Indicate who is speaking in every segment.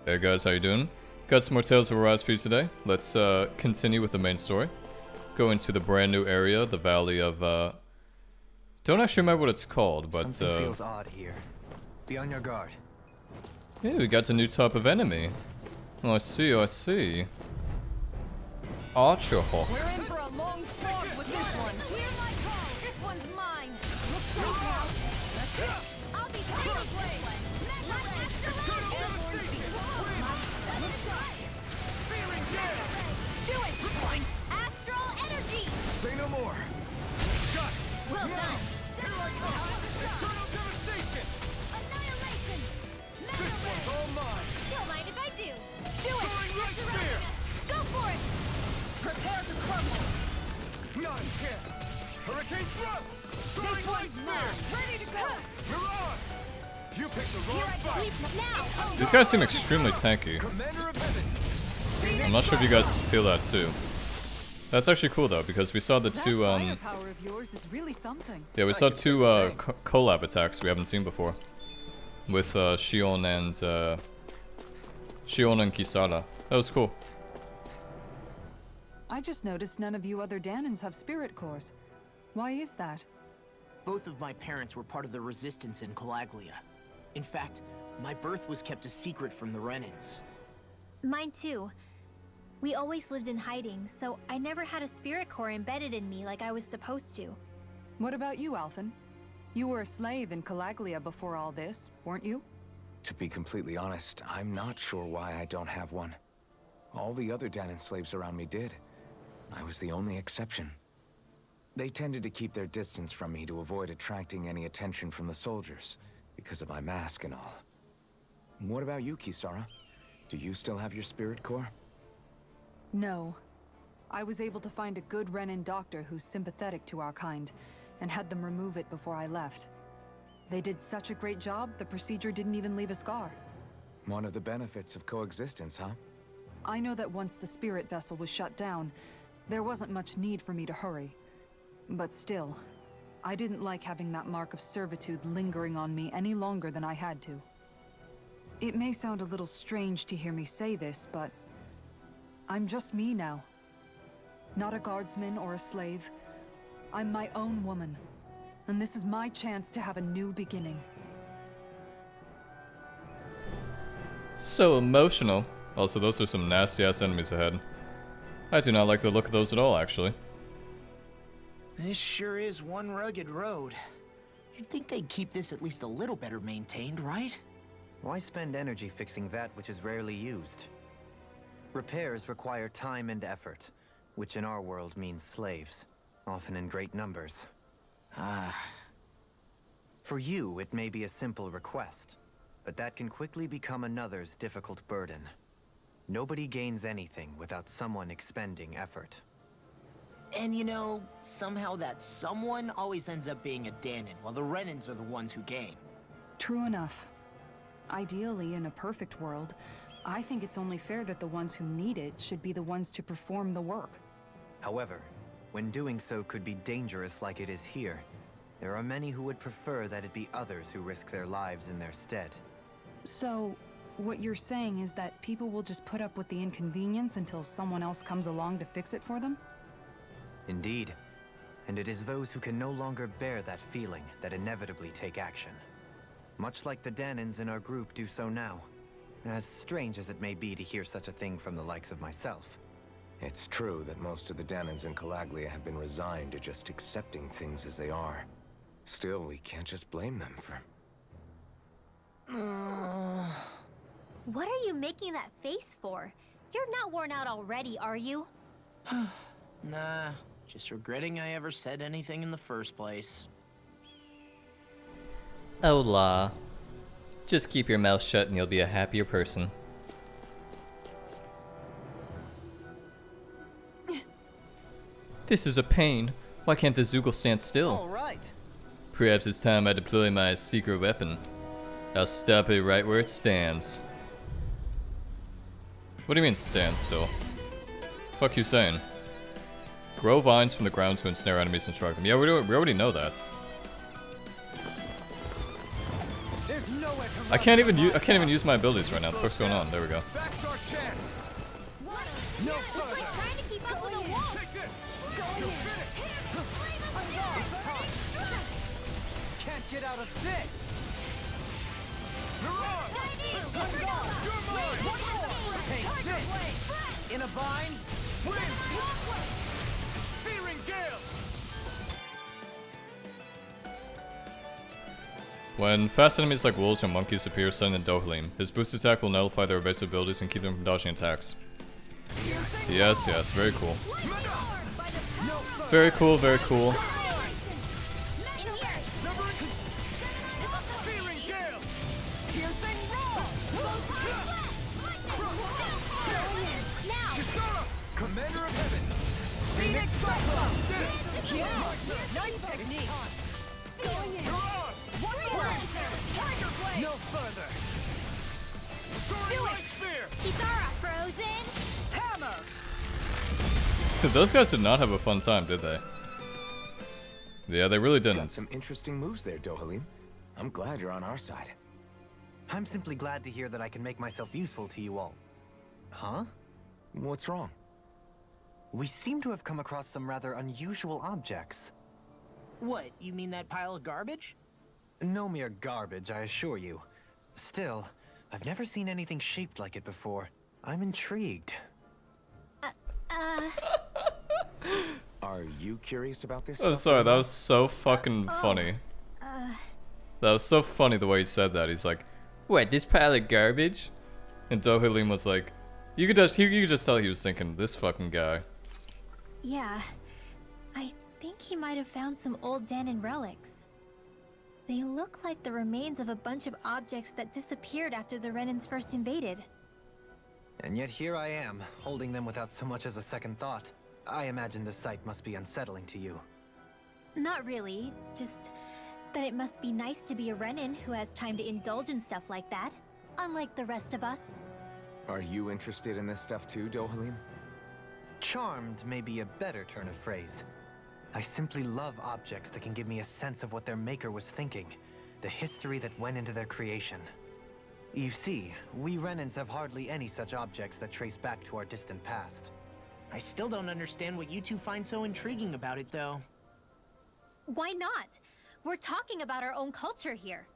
Speaker 1: Hey guys, how you doing? Got some more Tales of Arise for you today. Let's continue with the main story. Go into the brand new area, the Valley of don't actually remember what it's called, but
Speaker 2: something feels odd here. Be on your guard.
Speaker 1: Yeah, we got a new type of enemy. Oh, I see, I see. Archer Hawk.
Speaker 3: We're in for a long slog with this one. Hear my call. This one's mine. Look sharp now. That's it. I'll be taking this one. Do it. Astral energy.
Speaker 2: Say no more. Got it.
Speaker 3: Well done.
Speaker 2: Eternal devastation.
Speaker 3: Annihilation.
Speaker 2: This one's all mine.
Speaker 3: Don't mind if I do. Do it.
Speaker 2: Throwing right spear.
Speaker 3: Go for it. Prepare to crumble.
Speaker 2: Not chance. Hurricane thrust.
Speaker 3: This
Speaker 2: Throwing right
Speaker 3: one's mine.
Speaker 2: spear.
Speaker 3: Ready to go.
Speaker 2: Mirage. You picked the
Speaker 3: You're
Speaker 2: wrong
Speaker 3: at
Speaker 2: fight.
Speaker 3: sleep now.
Speaker 1: These guys seem extremely tanky.
Speaker 2: Commander of Heavens.
Speaker 1: I'm not sure if you guys feel that too. That's actually cool though, because we saw the two
Speaker 4: firepower of yours is really something.
Speaker 1: yeah, we saw two collab attacks we haven't seen before. With Shion and Kisara. That was cool.
Speaker 4: I just noticed none of you other Danans have spirit cores. Why is that?
Speaker 5: Both of my parents were part of the resistance in Calaglia. In fact, my birth was kept a secret from the Renans.
Speaker 6: Mine too. We always lived in hiding, so I never had a spirit core embedded in me like I was supposed to.
Speaker 4: What about you, Alphen? You were a slave in Calaglia before all this, weren't you?
Speaker 7: To be completely honest, I'm not sure why I don't have one. All the other Danan slaves around me did. I was the only exception. They tended to keep their distance from me to avoid attracting any attention from the soldiers, because of my mask and all. What about you, Kisara? Do you still have your spirit core?
Speaker 4: No. I was able to find a good Renan doctor who's sympathetic to our kind, and had them remove it before I left. They did such a great job, the procedure didn't even leave a scar.
Speaker 7: One of the benefits of coexistence, huh?
Speaker 4: I know that once the spirit vessel was shut down, there wasn't much need for me to hurry. But still, I didn't like having that mark of servitude lingering on me any longer than I had to. It may sound a little strange to hear me say this, but I'm just me now. Not a guardsman or a slave. I'm my own woman. And this is my chance to have a new beginning.
Speaker 1: So emotional. Also, those are some nasty ass enemies ahead. I do not like the look of those at all, actually.
Speaker 5: This sure is one rugged road. You'd think they'd keep this at least a little better maintained, right?
Speaker 2: Why spend energy fixing that which is rarely used? Repairs require time and effort, which in our world means slaves, often in great numbers. For you, it may be a simple request, but that can quickly become another's difficult burden. Nobody gains anything without someone expending effort.
Speaker 5: And you know, somehow that someone always ends up being a Danan, while the Renans are the ones who gain.
Speaker 4: True enough. Ideally, in a perfect world, I think it's only fair that the ones who need it should be the ones to perform the work.
Speaker 2: However, when doing so could be dangerous like it is here, there are many who would prefer that it be others who risk their lives in their stead.
Speaker 4: So, what you're saying is that people will just put up with the inconvenience until someone else comes along to fix it for them?
Speaker 2: Indeed. And it is those who can no longer bear that feeling that inevitably take action. Much like the Danans in our group do so now. As strange as it may be to hear such a thing from the likes of myself.
Speaker 7: It's true that most of the Danans in Calaglia have been resigned to just accepting things as they are. Still, we can't just blame them for...
Speaker 6: What are you making that face for? You're not worn out already, are you?
Speaker 5: Nah, just regretting I ever said anything in the first place.
Speaker 1: Oh la. Just keep your mouth shut and you'll be a happier person. This is a pain. Why can't the Zoogle stand still?
Speaker 2: All right.
Speaker 1: Perhaps it's time I deploy my secret weapon. I'll stop it right where it stands. What do you mean stand still? Fuck you saying? Grow vines from the ground to ensnare enemies and strike them. Yeah, we already know that.
Speaker 2: There's nowhere to
Speaker 1: I can't even use my abilities right now. What the fuck's going on? There we go.
Speaker 3: That's our chance. No further. It's like trying to keep up with a wolf.
Speaker 2: Can't get out of this! Take this! In a bind?
Speaker 3: Searing gale.
Speaker 1: When fast enemies like wolves or monkeys appear sudden in Dohalim, his boost attack will nullify their evasive abilities and keep them from dodging attacks. Yes, yes, very cool. Very cool, very cool.
Speaker 3: Commander of Heaven. Phoenix Nice technique. No further. Do it.
Speaker 6: Kitara frozen.
Speaker 3: Hammer.
Speaker 1: So those guys did not have a fun time, did they? Yeah, they really
Speaker 7: Got
Speaker 1: didn't.
Speaker 7: some interesting moves there, Dohalim. I'm glad you're on our side.
Speaker 2: I'm simply glad to hear that I can make myself useful to you all. Huh?
Speaker 7: What's wrong?
Speaker 2: We seem to have come across some rather unusual objects.
Speaker 5: What, you mean that pile of garbage?
Speaker 2: No mere garbage, I assure you. Still, I've never seen anything shaped like it before. I'm intrigued.
Speaker 7: Are you curious about this?
Speaker 1: Oh,
Speaker 7: stuff,
Speaker 1: sorry, that
Speaker 7: Emma?
Speaker 1: was so fucking funny. That was so funny the way he said that. He's like, "What, this pile of garbage?" And Dohalim was like, you could just tell he was thinking, this fucking guy.
Speaker 6: Yeah. I think he might have found some old Dahnan relics. They look like the remains of a bunch of objects that disappeared after the Renans first invaded.
Speaker 2: And yet here I am, holding them without so much as a second thought. I imagine the sight must be unsettling to you.
Speaker 6: Not really, just that it must be nice to be a Renan who has time to indulge in stuff like that, unlike the rest of us.
Speaker 7: Are you interested in this stuff too, Dohalim?
Speaker 2: Charmed may be a better turn of phrase. I simply love objects that can give me a sense of what their maker was thinking, the history that went into their creation. You see, we Renans have hardly any such objects that trace back to our distant past.
Speaker 5: I still don't understand what you two find so intriguing about it, though.
Speaker 6: Why not? We're talking about our own culture here.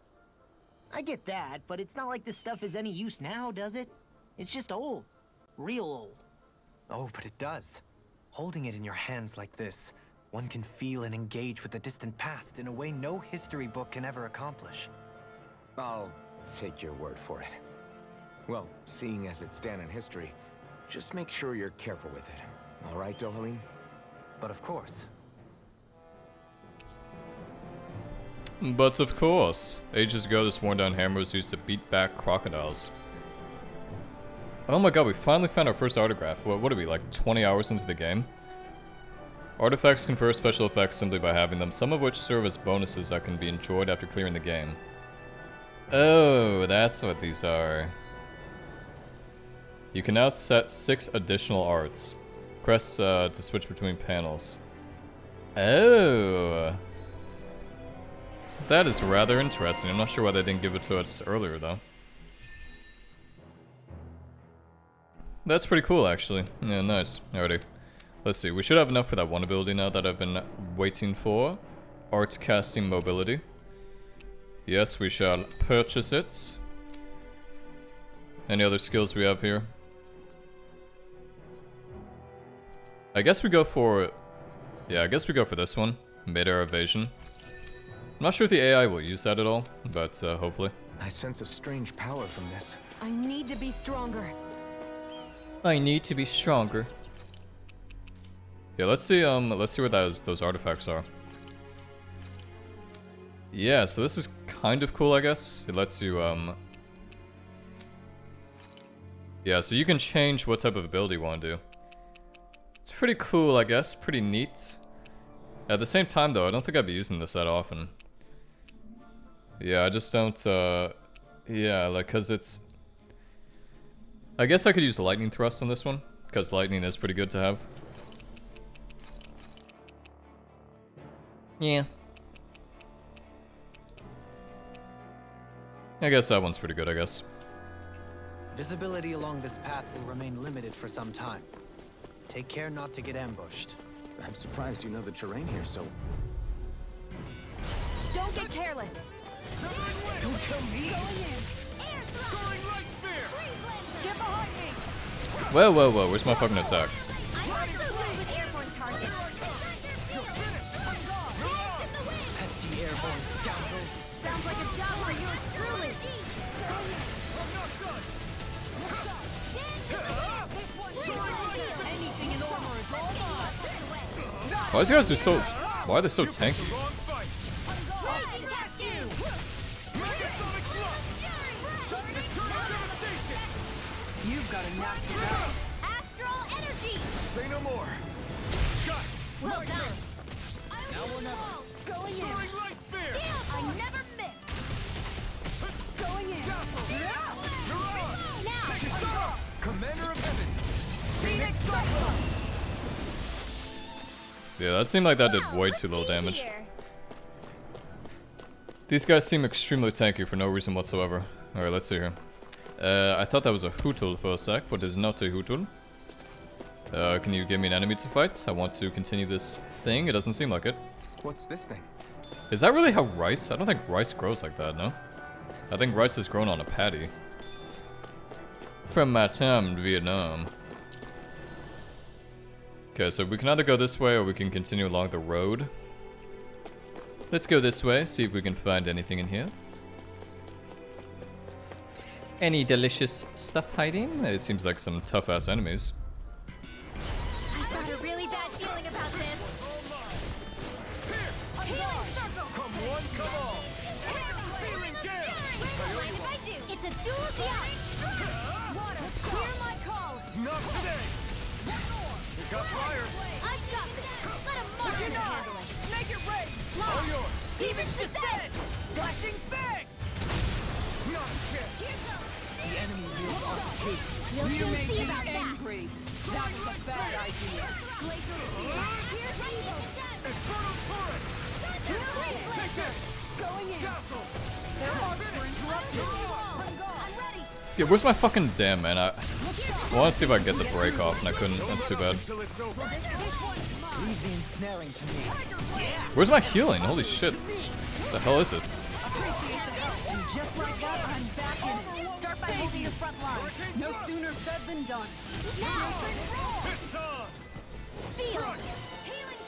Speaker 5: I get that, but it's not like this stuff is any use now, does it? It's just old. Real old.
Speaker 2: Oh, but it does. Holding it in your hands like this, one can feel and engage with the distant past in a way no history book can ever accomplish.
Speaker 7: I'll take your word for it. Well, seeing as it's Dahnan history, just make sure you're careful with it. All right, Dohalim?
Speaker 2: But of course.
Speaker 1: But of course, ages ago this worn down hammer was used to beat back crocodiles. Oh my god, we finally found our first artifact. What are we, like 20 hours into the game? Artifacts confer special effects simply by having them, some of which serve as bonuses that can be enjoyed after clearing the game. Oh, that's what these are. You can now set 6 additional arts. Press to switch between panels. Oh. That is rather interesting. I'm not sure why they didn't give it to us earlier, though. That's pretty cool, actually. Yeah, nice. Alrighty. Let's see. We should have enough for that one ability now that I've been waiting for. Art casting mobility. Yes, we shall purchase it. Any other skills we have here? I guess we go for... Yeah, I guess we go for this one. Mid-air evasion. I'm not sure if the AI will use that at all, but hopefully.
Speaker 7: I sense a strange power from this.
Speaker 3: I need to be stronger.
Speaker 1: I need to be stronger. Yeah, let's see what those artifacts are. Yeah, so this is kind of cool, I guess. It lets you yeah, so you can change what type of ability you want to do. It's pretty cool, I guess. Pretty neat. At the same time, though, I don't think I'd be using this that often. Yeah, I just don't, yeah, like, cause it's... I guess I could use lightning thrust on this one, because lightning is pretty good to have. Yeah. I guess that one's pretty good, I guess.
Speaker 2: Visibility along this path will remain limited for some time. Take care not to get ambushed.
Speaker 7: I'm surprised you know the terrain here so...
Speaker 3: Don't get careless.
Speaker 5: Don't tell me!
Speaker 3: Get behind me.
Speaker 1: Whoa, whoa, whoa, where's my fucking attack?
Speaker 3: I'm also good with airborne targets.
Speaker 2: Pesky airborne scoundrels!
Speaker 3: Sounds like a job for yours truly. Anything in armor is all mine.
Speaker 1: Why are these guys so... Why are they so tanky?
Speaker 4: You've got a knack for that.
Speaker 3: Astral energy.
Speaker 5: Say no more!
Speaker 3: Well done. Now or never. Going in. I never miss. Going in. Now.
Speaker 5: Commander of Heaven!
Speaker 3: Phoenix Cyclone.
Speaker 1: Yeah, that seemed like that did way too little damage. These guys seem extremely tanky for no reason whatsoever. Alright, let's see here. I thought that was a Hootul for a sec, but it's not a Hootul. Can you give me an enemy to fight? I want to continue this thing. It doesn't seem like it.
Speaker 7: What's this thing?
Speaker 1: Is that really how rice? I don't think rice grows like that, no? I think rice is grown on a paddy. From my time in Vietnam. Okay, so we can either go this way or we can continue along the road. Let's go this way, see if we can find anything in here. Any delicious stuff hiding? It seems like some tough-ass enemies.
Speaker 3: I've got a really bad feeling about this.
Speaker 5: Come one, come all!
Speaker 3: It's a dual shot. Water, clear my call.
Speaker 5: Not today! You got fire!
Speaker 3: I've got this. Let a monster handle it.
Speaker 5: Make it rain!
Speaker 3: All
Speaker 5: yours!
Speaker 3: Demons descend.
Speaker 5: Flashing fang! Not a chance! The enemy lives on tape.
Speaker 3: We'll
Speaker 4: You
Speaker 3: soon
Speaker 4: made
Speaker 3: see
Speaker 4: me
Speaker 3: about that.
Speaker 4: angry. That was a bad idea.
Speaker 3: Glacial Spear. Here's evil.
Speaker 5: Infernal turret! Take this!
Speaker 3: Going in.
Speaker 5: Dazzle!
Speaker 4: Their arcs were interrupted.
Speaker 3: I'm ready.
Speaker 1: Yeah, where's my fucking damn man? I want to see if I can get the break off, and I couldn't. That's too bad.
Speaker 5: Till it's over.
Speaker 2: Leave the ensnaring to me.
Speaker 1: Where's my healing? Holy shit. The hell is it?
Speaker 4: Appreciate the help. And just like that, I'm back in it. Start by holding your front line. No sooner said than done.
Speaker 3: Now.
Speaker 5: It's on!
Speaker 3: Feel. Healing.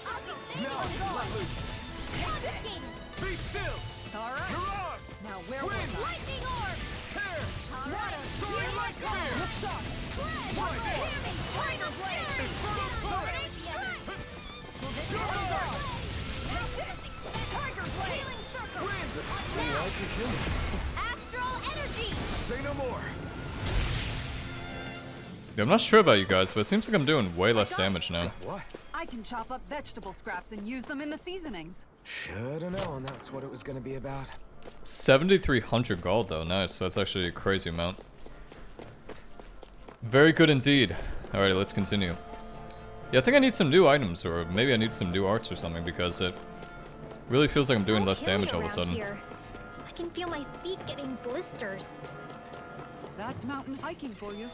Speaker 3: Confiscated.
Speaker 5: Be still!
Speaker 4: All right.
Speaker 5: Mirage!
Speaker 4: Now where was I?
Speaker 3: Lightning orb.
Speaker 5: Tear!
Speaker 3: Water.
Speaker 5: Soaring light spear!
Speaker 4: Look sharp.
Speaker 3: Hear me. Tiger blade.
Speaker 5: Infernal turret!
Speaker 3: Tiger blade. Healing circle.
Speaker 5: Wind!
Speaker 3: Astral energy.
Speaker 5: Say no more!
Speaker 1: Yeah, I'm not sure about you guys, but it seems like I'm doing way less damage now.
Speaker 7: What?
Speaker 4: I can chop up vegetable scraps and use them in the seasonings.
Speaker 7: Should've known that's what it was gonna be about.
Speaker 1: 7,300 gold though, nice. That's actually a crazy amount. Very good indeed. Alright, let's continue. Yeah, I think I need some new items, or maybe I need some new arts or something, because it really feels like I'm doing less damage all of a sudden.
Speaker 6: Here. I can feel my feet getting blisters.
Speaker 4: That's mountain hiking for you.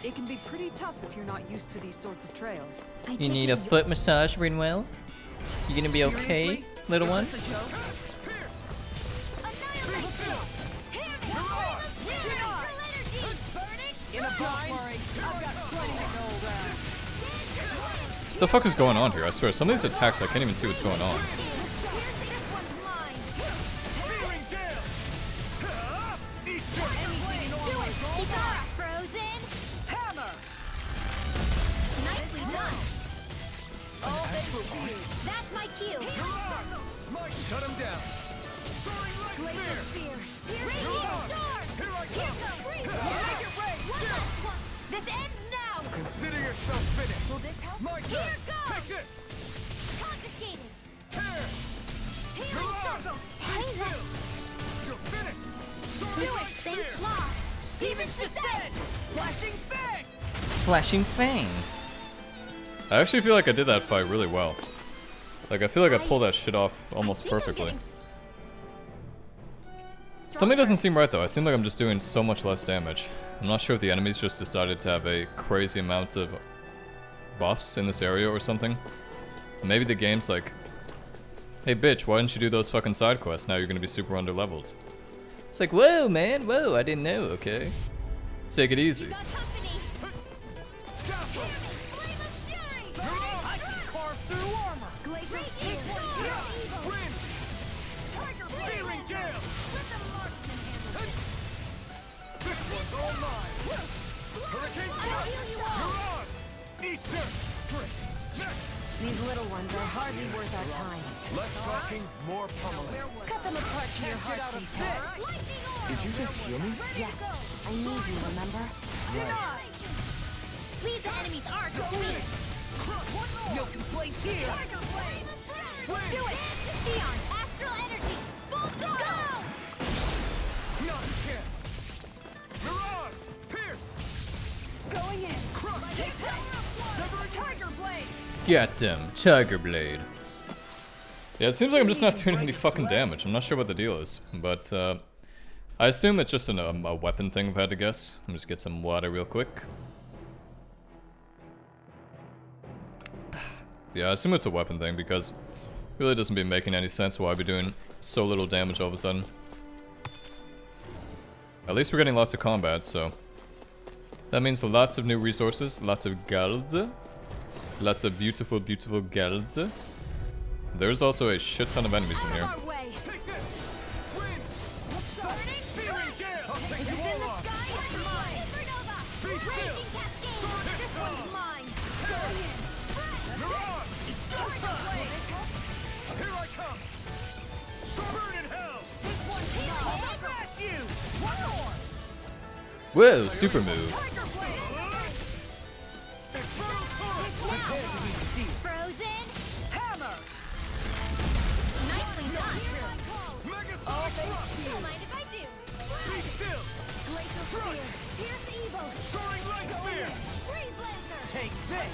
Speaker 4: It can be pretty tough if you're not used to these sorts of trails.
Speaker 6: I
Speaker 1: You
Speaker 6: take
Speaker 1: need
Speaker 6: it
Speaker 1: a foot massage, Rinwell? You gonna be okay,
Speaker 4: Seriously?
Speaker 1: little one?
Speaker 4: Is this a joke?
Speaker 3: Annihilation. Hear me. Astral energy. Burning.
Speaker 4: Don't worry, I've got plenty to go around.
Speaker 1: What the fuck is going on here? I swear, some of these attacks I can't even see what's going on.
Speaker 3: This one's mine.
Speaker 5: Searing gale!
Speaker 3: Do it. Ikara. Frozen.
Speaker 4: Hammer!
Speaker 3: Nicely done.
Speaker 4: All they for you.
Speaker 3: That's my cue.
Speaker 5: Shut him down! Soaring light
Speaker 3: Glacial
Speaker 5: spear!
Speaker 3: Spear. Radiant Storm.
Speaker 5: Here I
Speaker 3: Here
Speaker 5: come!
Speaker 3: comes.
Speaker 5: Make it rain!
Speaker 3: One last one. This ends now.
Speaker 5: Consider yourself finished!
Speaker 3: Will this help?
Speaker 5: My
Speaker 3: Here
Speaker 5: turn!
Speaker 3: goes.
Speaker 5: Take this!
Speaker 3: Confiscated.
Speaker 5: Tear!
Speaker 3: Healing circle.
Speaker 5: Still! You're finished!
Speaker 3: Do
Speaker 5: Soaring
Speaker 3: it.
Speaker 5: light
Speaker 3: Think
Speaker 5: spear!
Speaker 3: claw. Demons descend.
Speaker 5: Flashing fang!
Speaker 1: Flashing Fang. I actually feel like I did that fight really well. Like, I feel like I pulled that shit off almost
Speaker 6: I think I'm
Speaker 1: perfectly.
Speaker 6: getting
Speaker 1: Something doesn't seem right though. I seem like I'm just doing so much less damage. I'm not sure if the enemies just decided to have a crazy amount of buffs in this area or something. Maybe the game's like, hey bitch, why didn't you do those fucking side quests? Now you're gonna be super under-leveled. It's like, whoa man, whoa, I didn't know, okay? Take it easy.
Speaker 3: Got company. Flame of fury.
Speaker 5: I can carve through armor.
Speaker 3: Glacial spear.
Speaker 5: Wind.
Speaker 3: Tiger
Speaker 5: Searing gale.
Speaker 3: Let the marksman handle it.
Speaker 5: This one's all mine. Hurricane
Speaker 3: I'll heal you all.
Speaker 5: You're on. Eat this. Great. Next.
Speaker 8: These little ones are hardly worth our time.
Speaker 5: Less talking, more pummeling.
Speaker 8: Cut them apart to your
Speaker 5: Get out
Speaker 8: heart's
Speaker 5: of
Speaker 8: content.
Speaker 5: this.
Speaker 3: Lightning orb.
Speaker 7: Did you just heal me?
Speaker 8: Yes, I need you, remember?
Speaker 6: Leave the enemy's arc to me.
Speaker 5: No complaints here.
Speaker 3: Tiger blade.
Speaker 6: Do it! Sion, astral energy. Full throttle!
Speaker 5: Not a chance. Mirage. Pierce.
Speaker 3: Going in.
Speaker 5: Crush.
Speaker 3: Take that. Tiger blade.
Speaker 1: Get them, Tiger Blade. Yeah, it seems like I'm just not doing any fucking damage. I'm not sure what the deal is, but I assume it's just a weapon thing if I had to guess. Let me just get some water real quick. Yeah, I assume it's a weapon thing because it really doesn't be making any sense why I'd be doing so little damage all of a sudden. At least we're getting lots of combat, so that means lots of new resources, lots of gold. Lots of beautiful, beautiful gold. There's also a shit ton of enemies in here.
Speaker 3: Our way.
Speaker 5: Take this. Wind.
Speaker 3: Burning
Speaker 5: Searing gale. I'll take
Speaker 3: Is
Speaker 5: you
Speaker 3: it in
Speaker 5: all
Speaker 3: the
Speaker 5: on.
Speaker 3: sky? It's mine. Supernova.
Speaker 5: Be still.
Speaker 3: Raging cascade. This one's mine. Going in.
Speaker 5: Mirage.
Speaker 3: Tiger blade.
Speaker 5: Here I come. Burn in hell.
Speaker 3: This one's mine.
Speaker 5: I'll smash you.
Speaker 3: One more.
Speaker 1: Whoa, super move.
Speaker 3: Tiger blade.
Speaker 5: Infernal torrent.
Speaker 6: Frozen.
Speaker 5: Hammer.
Speaker 6: Nicely done.
Speaker 5: Mega
Speaker 3: All
Speaker 5: Sonic
Speaker 3: thanks
Speaker 5: Thrust.
Speaker 3: to you.
Speaker 6: Don't mind if I do.
Speaker 5: Be still.
Speaker 3: Glacial spear. Pierce evil.
Speaker 5: Soaring light spear.
Speaker 3: Freeze lancer.
Speaker 5: Take this.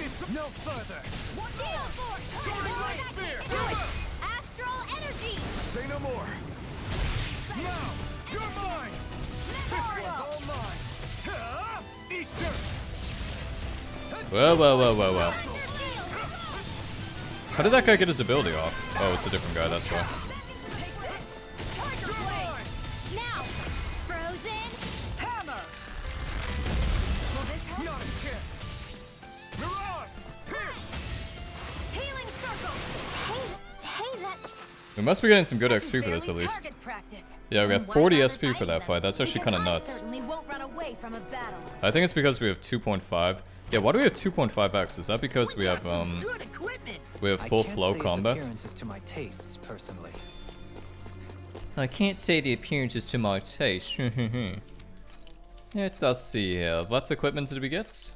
Speaker 5: It's no further.
Speaker 3: Steel force.
Speaker 5: Soaring light spear.
Speaker 6: Do it. Astral energy.
Speaker 5: Say no more. Now, you're mine. This one's all mine. Eat dirt.
Speaker 1: Whoa, whoa, whoa, whoa, whoa. How did that guy get his ability off? Oh, it's a different guy, that's why.
Speaker 3: Tiger blade.
Speaker 6: Now. Frozen.
Speaker 5: Hammer.
Speaker 3: Will this help?
Speaker 5: Not a chance. Mirage. Pierce.
Speaker 3: Healing circle.
Speaker 6: Hey, that.
Speaker 1: We must be getting some good XP for this at least.
Speaker 3: Target practice.
Speaker 1: Yeah, we
Speaker 3: And
Speaker 1: got
Speaker 3: what
Speaker 1: 40
Speaker 3: about
Speaker 1: SP for that fight. That's actually kind of
Speaker 3: Because I
Speaker 1: nuts.
Speaker 3: certainly won't run away from a battle.
Speaker 1: I think it's because we have 2.5. Yeah, why do we have 2.5x? Is that because we have
Speaker 5: Good equipment.
Speaker 1: full flow combat?
Speaker 2: Appearances to my tastes, personally.
Speaker 1: I can't say the appearance is to my taste. Let us see here. What equipment did we get?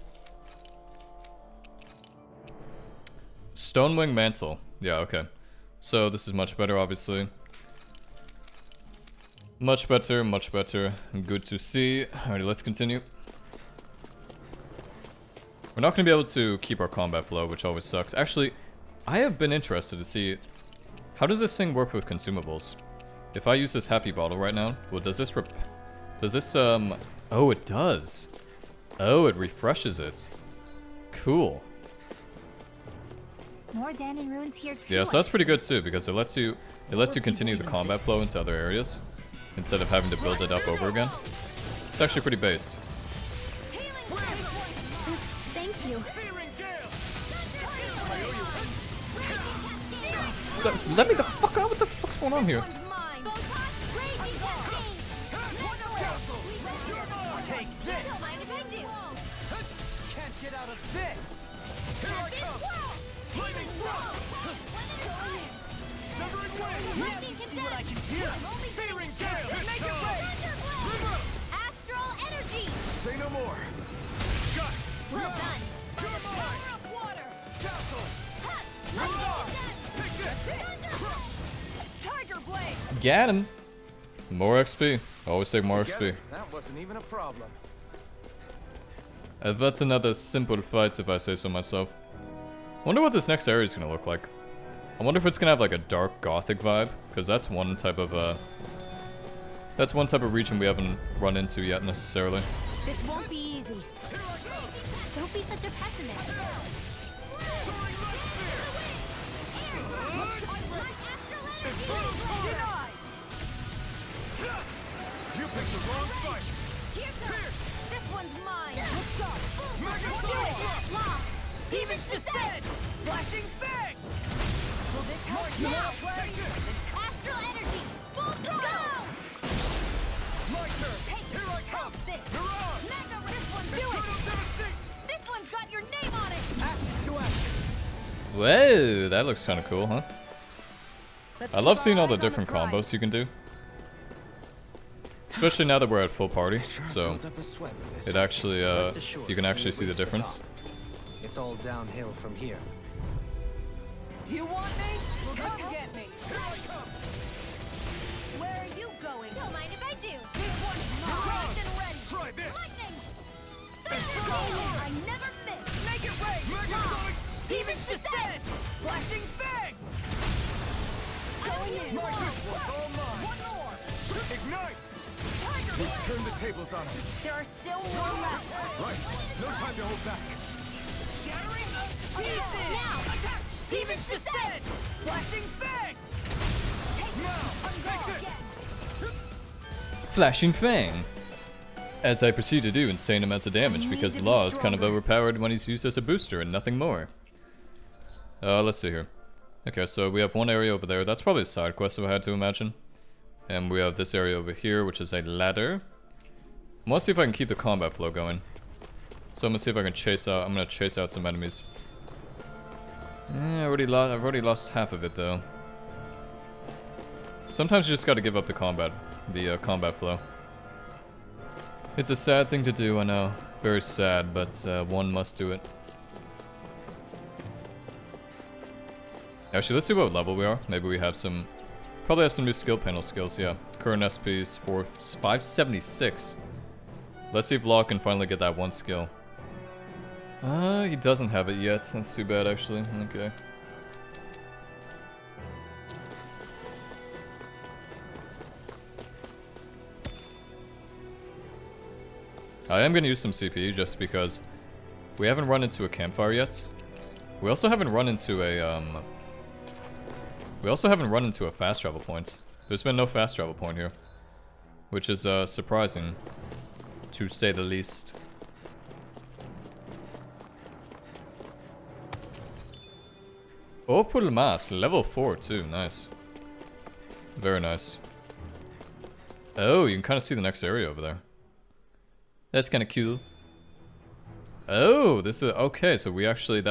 Speaker 1: Stonewing Mantle. Yeah, okay. So this is much better, obviously. Much better, much better. Good to see. Alrighty, let's continue. We're not going to be able to keep our combat flow, which always sucks. Actually, I have been interested to see... How does this thing work with consumables? If I use this happy bottle right now, well, does this oh, it does. Oh, it refreshes it. Cool.
Speaker 6: More Dahna ruins here too.
Speaker 1: Yeah, so that's pretty good too, because it lets you continue the combat flow into other areas instead of having to build it up over again. It's actually pretty based.
Speaker 6: Thank you.
Speaker 5: Searing gale.
Speaker 1: Let me the fuck out! What the fuck's going on here?
Speaker 3: One's mine. Raging cascade.
Speaker 5: Take this.
Speaker 3: Don't mind if I do.
Speaker 5: Can't get out of this. Here I come. Flaming thrust. Severing wind. See what I can do. Searing gale. Make it rain.
Speaker 6: Astral energy.
Speaker 5: Say no more. Got it.
Speaker 6: Well done.
Speaker 5: You're mine.
Speaker 3: Power up water.
Speaker 5: Castle. Take this.
Speaker 3: Tiger blade.
Speaker 1: Get him. More XP. Always take more XP.
Speaker 7: That wasn't even a problem.
Speaker 1: That's another simple fight, if I say so myself. Wonder what this next area is gonna look like. I wonder if it's gonna have like a dark gothic vibe, because that's one type of That's one type of region we haven't run into yet necessarily.
Speaker 3: This won't be easy.
Speaker 6: Don't be such a pessimist.
Speaker 3: You picked the wrong fight. This one's mine. Look sharp. Demon's Descent. Flashing Fang. Will this help you play? Astral Energy. Full throttle. My turn. Here I come. This one's doing. This one's got your name on it. Action to action.
Speaker 1: Whoa, that looks kind of cool, huh? I love seeing all the different combos you can do. Especially now that we're at full party, so it actually, you can actually see the difference.
Speaker 2: It's all downhill from here.
Speaker 3: You want me? Well, come get me. Where are you going?
Speaker 6: Don't mind if I do.
Speaker 3: This one's mine. And ready.
Speaker 2: Try this.
Speaker 3: Lightning. I never miss. Make it rain. Demon's Descent. Flashing Fang. Going in.
Speaker 2: All mine.
Speaker 3: One more.
Speaker 2: Ignite!
Speaker 3: Tiger Blade.
Speaker 2: Turn the tables on him.
Speaker 3: There are still more left.
Speaker 2: Right. No time to hold back.
Speaker 3: Shattering pieces. Now attack. Demon's Descent. Flashing Fang.
Speaker 2: Now, take it.
Speaker 1: Flashing Fang! As I proceed to do insane amounts of damage because Law is kind of overpowered when he's used as a booster and nothing more. Let's see here. Okay, so we have one area over there. That's probably a side quest if I had to imagine. And we have this area over here, which is a ladder. I want to see if I can keep the combat flow going. So I'm gonna see if I can chase out. I'm gonna chase out some enemies. I've already lost half of it though. Sometimes you just gotta give up the combat flow. It's a sad thing to do, I know. Very sad, but one must do it. Actually, let's see what level we are. Maybe we have some... Probably have some new skill panel skills, yeah. Current SP is 576. Let's see if Law can finally get that one skill. He doesn't have it yet. That's too bad, actually. Okay. I am going to use some CP just because we haven't run into a campfire yet. We also haven't run into a, fast travel point. There's been no fast travel point here. Which is, surprising, to say the least. Opal Mask, level 4 too, nice. Very nice. Oh, you can kind of see the next area over there. That's kind of cool. Oh, this is, okay, so we actually,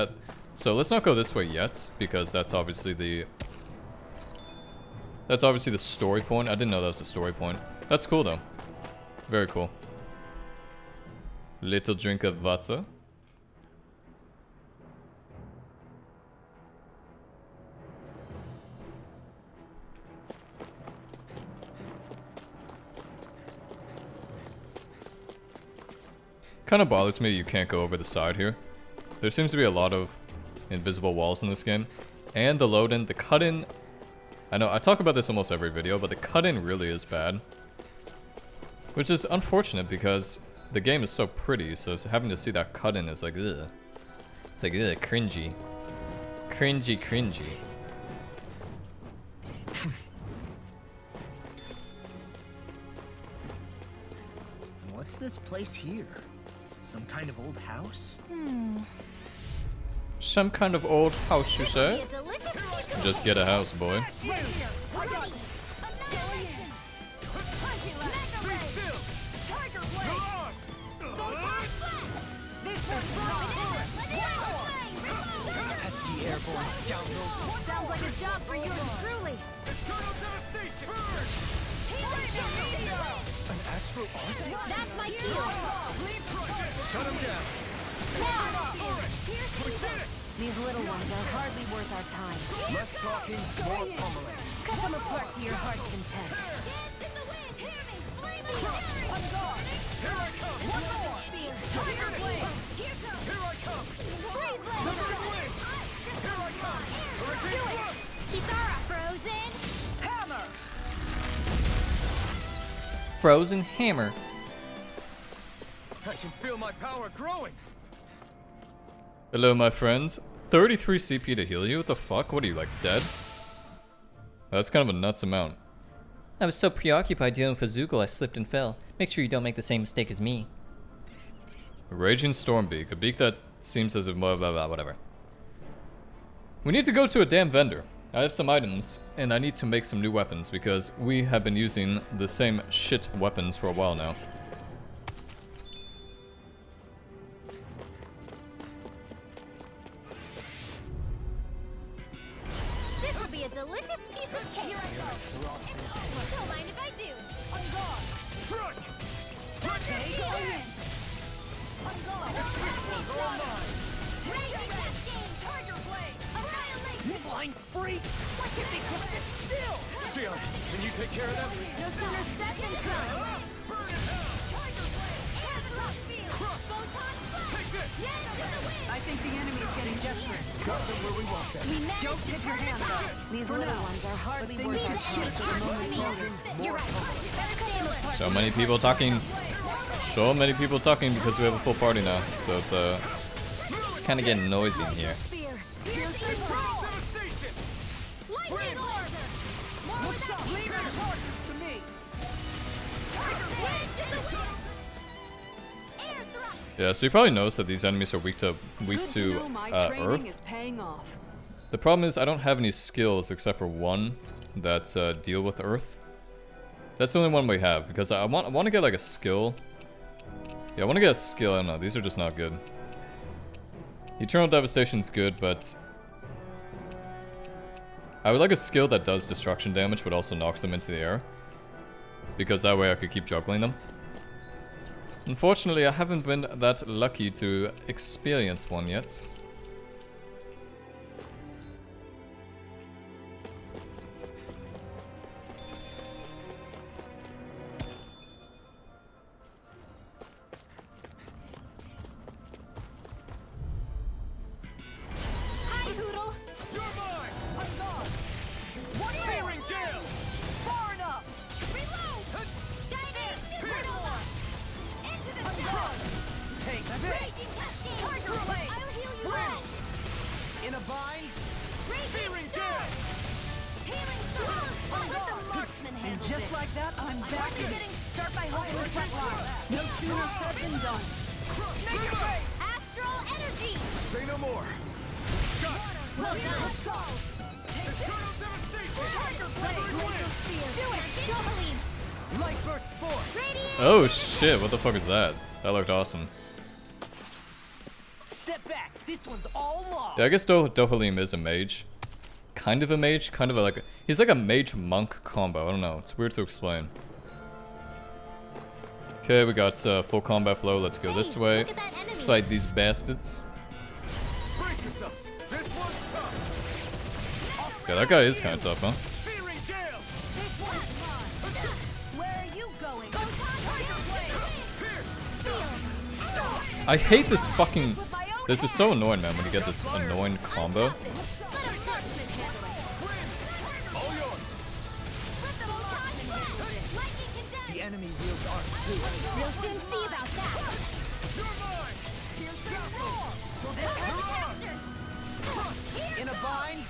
Speaker 1: so let's not go this way yet, because that's obviously the story point. I didn't know that was a story point. That's cool though. Very cool. Little drink of water. Kind of bothers me you can't go over the side here. There seems to be a lot of invisible walls in this game. And the load-in, the cut-in... I know, I talk about this almost every video, but the cut-in really is bad. Which is unfortunate because the game is so pretty, so having to see that cut-in is like, ugh. It's like, ugh, cringy. Cringy, cringy.
Speaker 5: What's this place here? Some kind of old house?
Speaker 1: Some kind of old house, you say? Just get a house, boy.
Speaker 2: Pesky airborne scoundrels.
Speaker 3: Sounds like a job for yours truly.
Speaker 2: An astral art?
Speaker 3: That's my cue.
Speaker 2: Shut him down.
Speaker 8: These little ones are hardly worth our time.
Speaker 2: Less talking, more pummeling.
Speaker 8: Cut them apart to your heart's content.
Speaker 3: On guard.
Speaker 2: Here I come.
Speaker 3: One more. Tiger Blade. Here comes. Freeze Blade.
Speaker 2: Here I come. Hurricane thrust.
Speaker 6: Kikara frozen.
Speaker 3: Hammer.
Speaker 1: frozen hammer.
Speaker 7: I can feel my power growing.
Speaker 1: Hello, my friends. 33 CP to heal you? What the fuck? What are you, like, dead? That's kind of a nuts amount.
Speaker 9: I was so preoccupied dealing with Azukal I slipped and fell. Make sure you don't make the same mistake as me.
Speaker 1: A raging storm beak. A beak that seems as if blah blah blah, whatever. We need to go to a damn vendor. I have some items, and I need to make some new weapons because we have been using the same shit weapons for a while now.
Speaker 3: This will be a delicious piece of cake. Here I go. Don't mind if I do. On guard.
Speaker 7: Strike!
Speaker 3: Okay, go in. On guard.
Speaker 7: Go online.
Speaker 3: Raise cascade. Tiger blade. Annihilate.
Speaker 5: Blind freak! Why can't they just sit still?
Speaker 7: Sion, can you take care of them?
Speaker 3: No sooner said than done.
Speaker 7: Burn in hell!
Speaker 3: Tiger blade. Avalanche field. Photon blast.
Speaker 7: Take this!
Speaker 3: Yes, to the wind.
Speaker 4: I think the enemy is getting desperate.
Speaker 5: Got them where we want them.
Speaker 3: We managed
Speaker 4: Don't
Speaker 3: to
Speaker 4: tip your
Speaker 3: turn
Speaker 4: hand
Speaker 3: the
Speaker 4: up.
Speaker 3: tide.
Speaker 8: These little ones are hardly
Speaker 4: they
Speaker 8: worth
Speaker 4: need
Speaker 8: our
Speaker 4: to
Speaker 8: time
Speaker 4: shift
Speaker 8: for the
Speaker 4: our
Speaker 8: moment longer.
Speaker 3: You're right. Better stay alert.
Speaker 1: So many people talking. So many people talking because we have a full party now. So it's kind of getting noisy in here.
Speaker 3: Spear. Here's the control.
Speaker 7: Devastation!
Speaker 3: Lightning order. More without
Speaker 4: Leave your torches to me.
Speaker 3: Tiger blade to the wind. Air thrust.
Speaker 1: Yeah, so you probably noticed that these enemies are weak to
Speaker 4: Good to know my training
Speaker 1: Earth.
Speaker 4: is paying off.
Speaker 1: The problem is I don't have any skills except for one that deal with Earth. That's the only one we have because I want to get like a skill. Yeah, I want to get a skill. I don't know. These are just not good. Eternal Devastation's good, but I would like a skill that does destruction damage but also knocks them into the air. Because that way I could keep juggling them. Unfortunately, I haven't been that lucky to experience one yet.
Speaker 3: Hi, Hoodle.
Speaker 7: You're mine!
Speaker 3: On guard. One
Speaker 7: Searing gale!
Speaker 3: Far enough. Reload. Shining. Supernoa. Into the sky.
Speaker 5: Take this!
Speaker 3: Raging cascade. Tiger blade. I'll heal you well.
Speaker 5: In a bind?
Speaker 7: Searing gale!
Speaker 3: Healing storm. Let the marksman
Speaker 4: And
Speaker 3: handle
Speaker 4: just
Speaker 3: this.
Speaker 4: like that, I'm back in it.
Speaker 3: Start by holding the front line.
Speaker 4: No sooner said than done.
Speaker 3: Make it right. Astral energy.
Speaker 7: Say no more!
Speaker 3: Well done.
Speaker 7: Eternal devastation!
Speaker 3: Tiger blade. Laser spear. Do it. Doubling.
Speaker 5: Light burst forth!
Speaker 3: Radiant.
Speaker 1: Oh shit, what the fuck is that? That looked awesome.
Speaker 5: Step back! This one's all law!
Speaker 1: Yeah, I guess Dohalim is a mage. Kind of a mage, kind of a, like he's like a mage monk combo. I don't know. It's weird to explain. Okay, we got full combat flow. Let's go this way.
Speaker 3: Look at that enemy.
Speaker 1: Fight these bastards.
Speaker 7: Brace yourselves! This one's tough!
Speaker 1: Yeah, that guy is kind of tough, huh?
Speaker 7: Searing gale!
Speaker 3: This one's mine. Where are you going? Tiger blade.
Speaker 1: I hate this fucking. This is so annoying, man. When you get this annoying combo.
Speaker 3: Let a marksman handle it.
Speaker 7: All yours!
Speaker 3: Let the marksman handle it. Lightning condense.
Speaker 5: The enemy wields art too.
Speaker 3: We'll soon see about that.
Speaker 7: You're mine!
Speaker 3: Here's the roar. Will this capture?
Speaker 5: In a bind?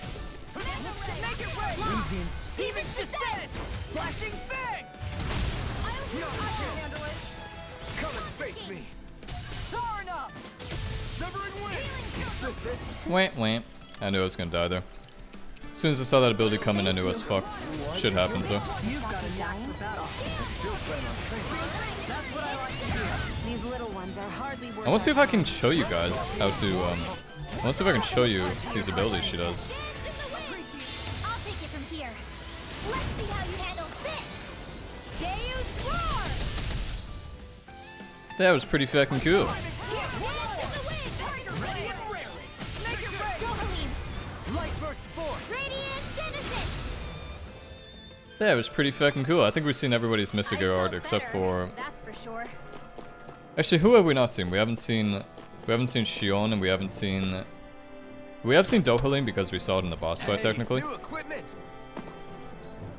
Speaker 3: Make it right.
Speaker 5: Breathe in.
Speaker 3: Demon's descent.
Speaker 5: Flashing fang!
Speaker 3: I'll heal. I can handle it.
Speaker 7: Come and face me!
Speaker 3: Far enough.
Speaker 7: Severing wind!
Speaker 5: Is this it?
Speaker 1: Wait, wait. I knew I was gonna die there. As soon as I saw that ability come in, I knew I was fucked. Shit happened, so.
Speaker 4: You've got a knack for battle.
Speaker 5: Still plan on training.
Speaker 4: That's what I like to hear.
Speaker 8: These little ones are hardly worth
Speaker 1: I want to see if
Speaker 8: our
Speaker 1: I can show you guys how to, I want to see if I can show you these abilities she does.
Speaker 3: I'll take it from here. Let's see how you handle this. Deus roar.
Speaker 1: That was pretty fucking cool.
Speaker 5: Light burst forth!
Speaker 1: That was pretty fucking cool. I think we've seen everybody's Mystic art except for.
Speaker 6: That's for sure.
Speaker 1: Actually, who have we not seen? We haven't seen Shion, and we haven't seen. We have seen Dohalim because we saw it in the boss fight, technically.
Speaker 7: New equipment!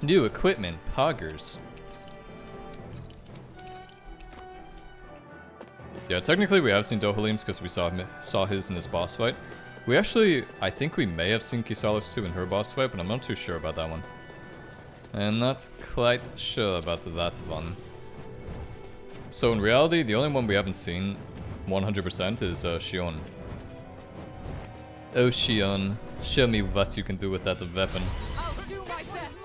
Speaker 1: New equipment, poggers. Yeah, technically we have seen Dohalim's because we saw his in his boss fight. We actually, I think we may have seen Kisala's too in her boss fight, but I'm not too sure about that one. I'm not quite sure about that one. So in reality, the only one we haven't seen 100% is Shion. Oh Shion, show me what you can do with that weapon.
Speaker 3: I'll do my best.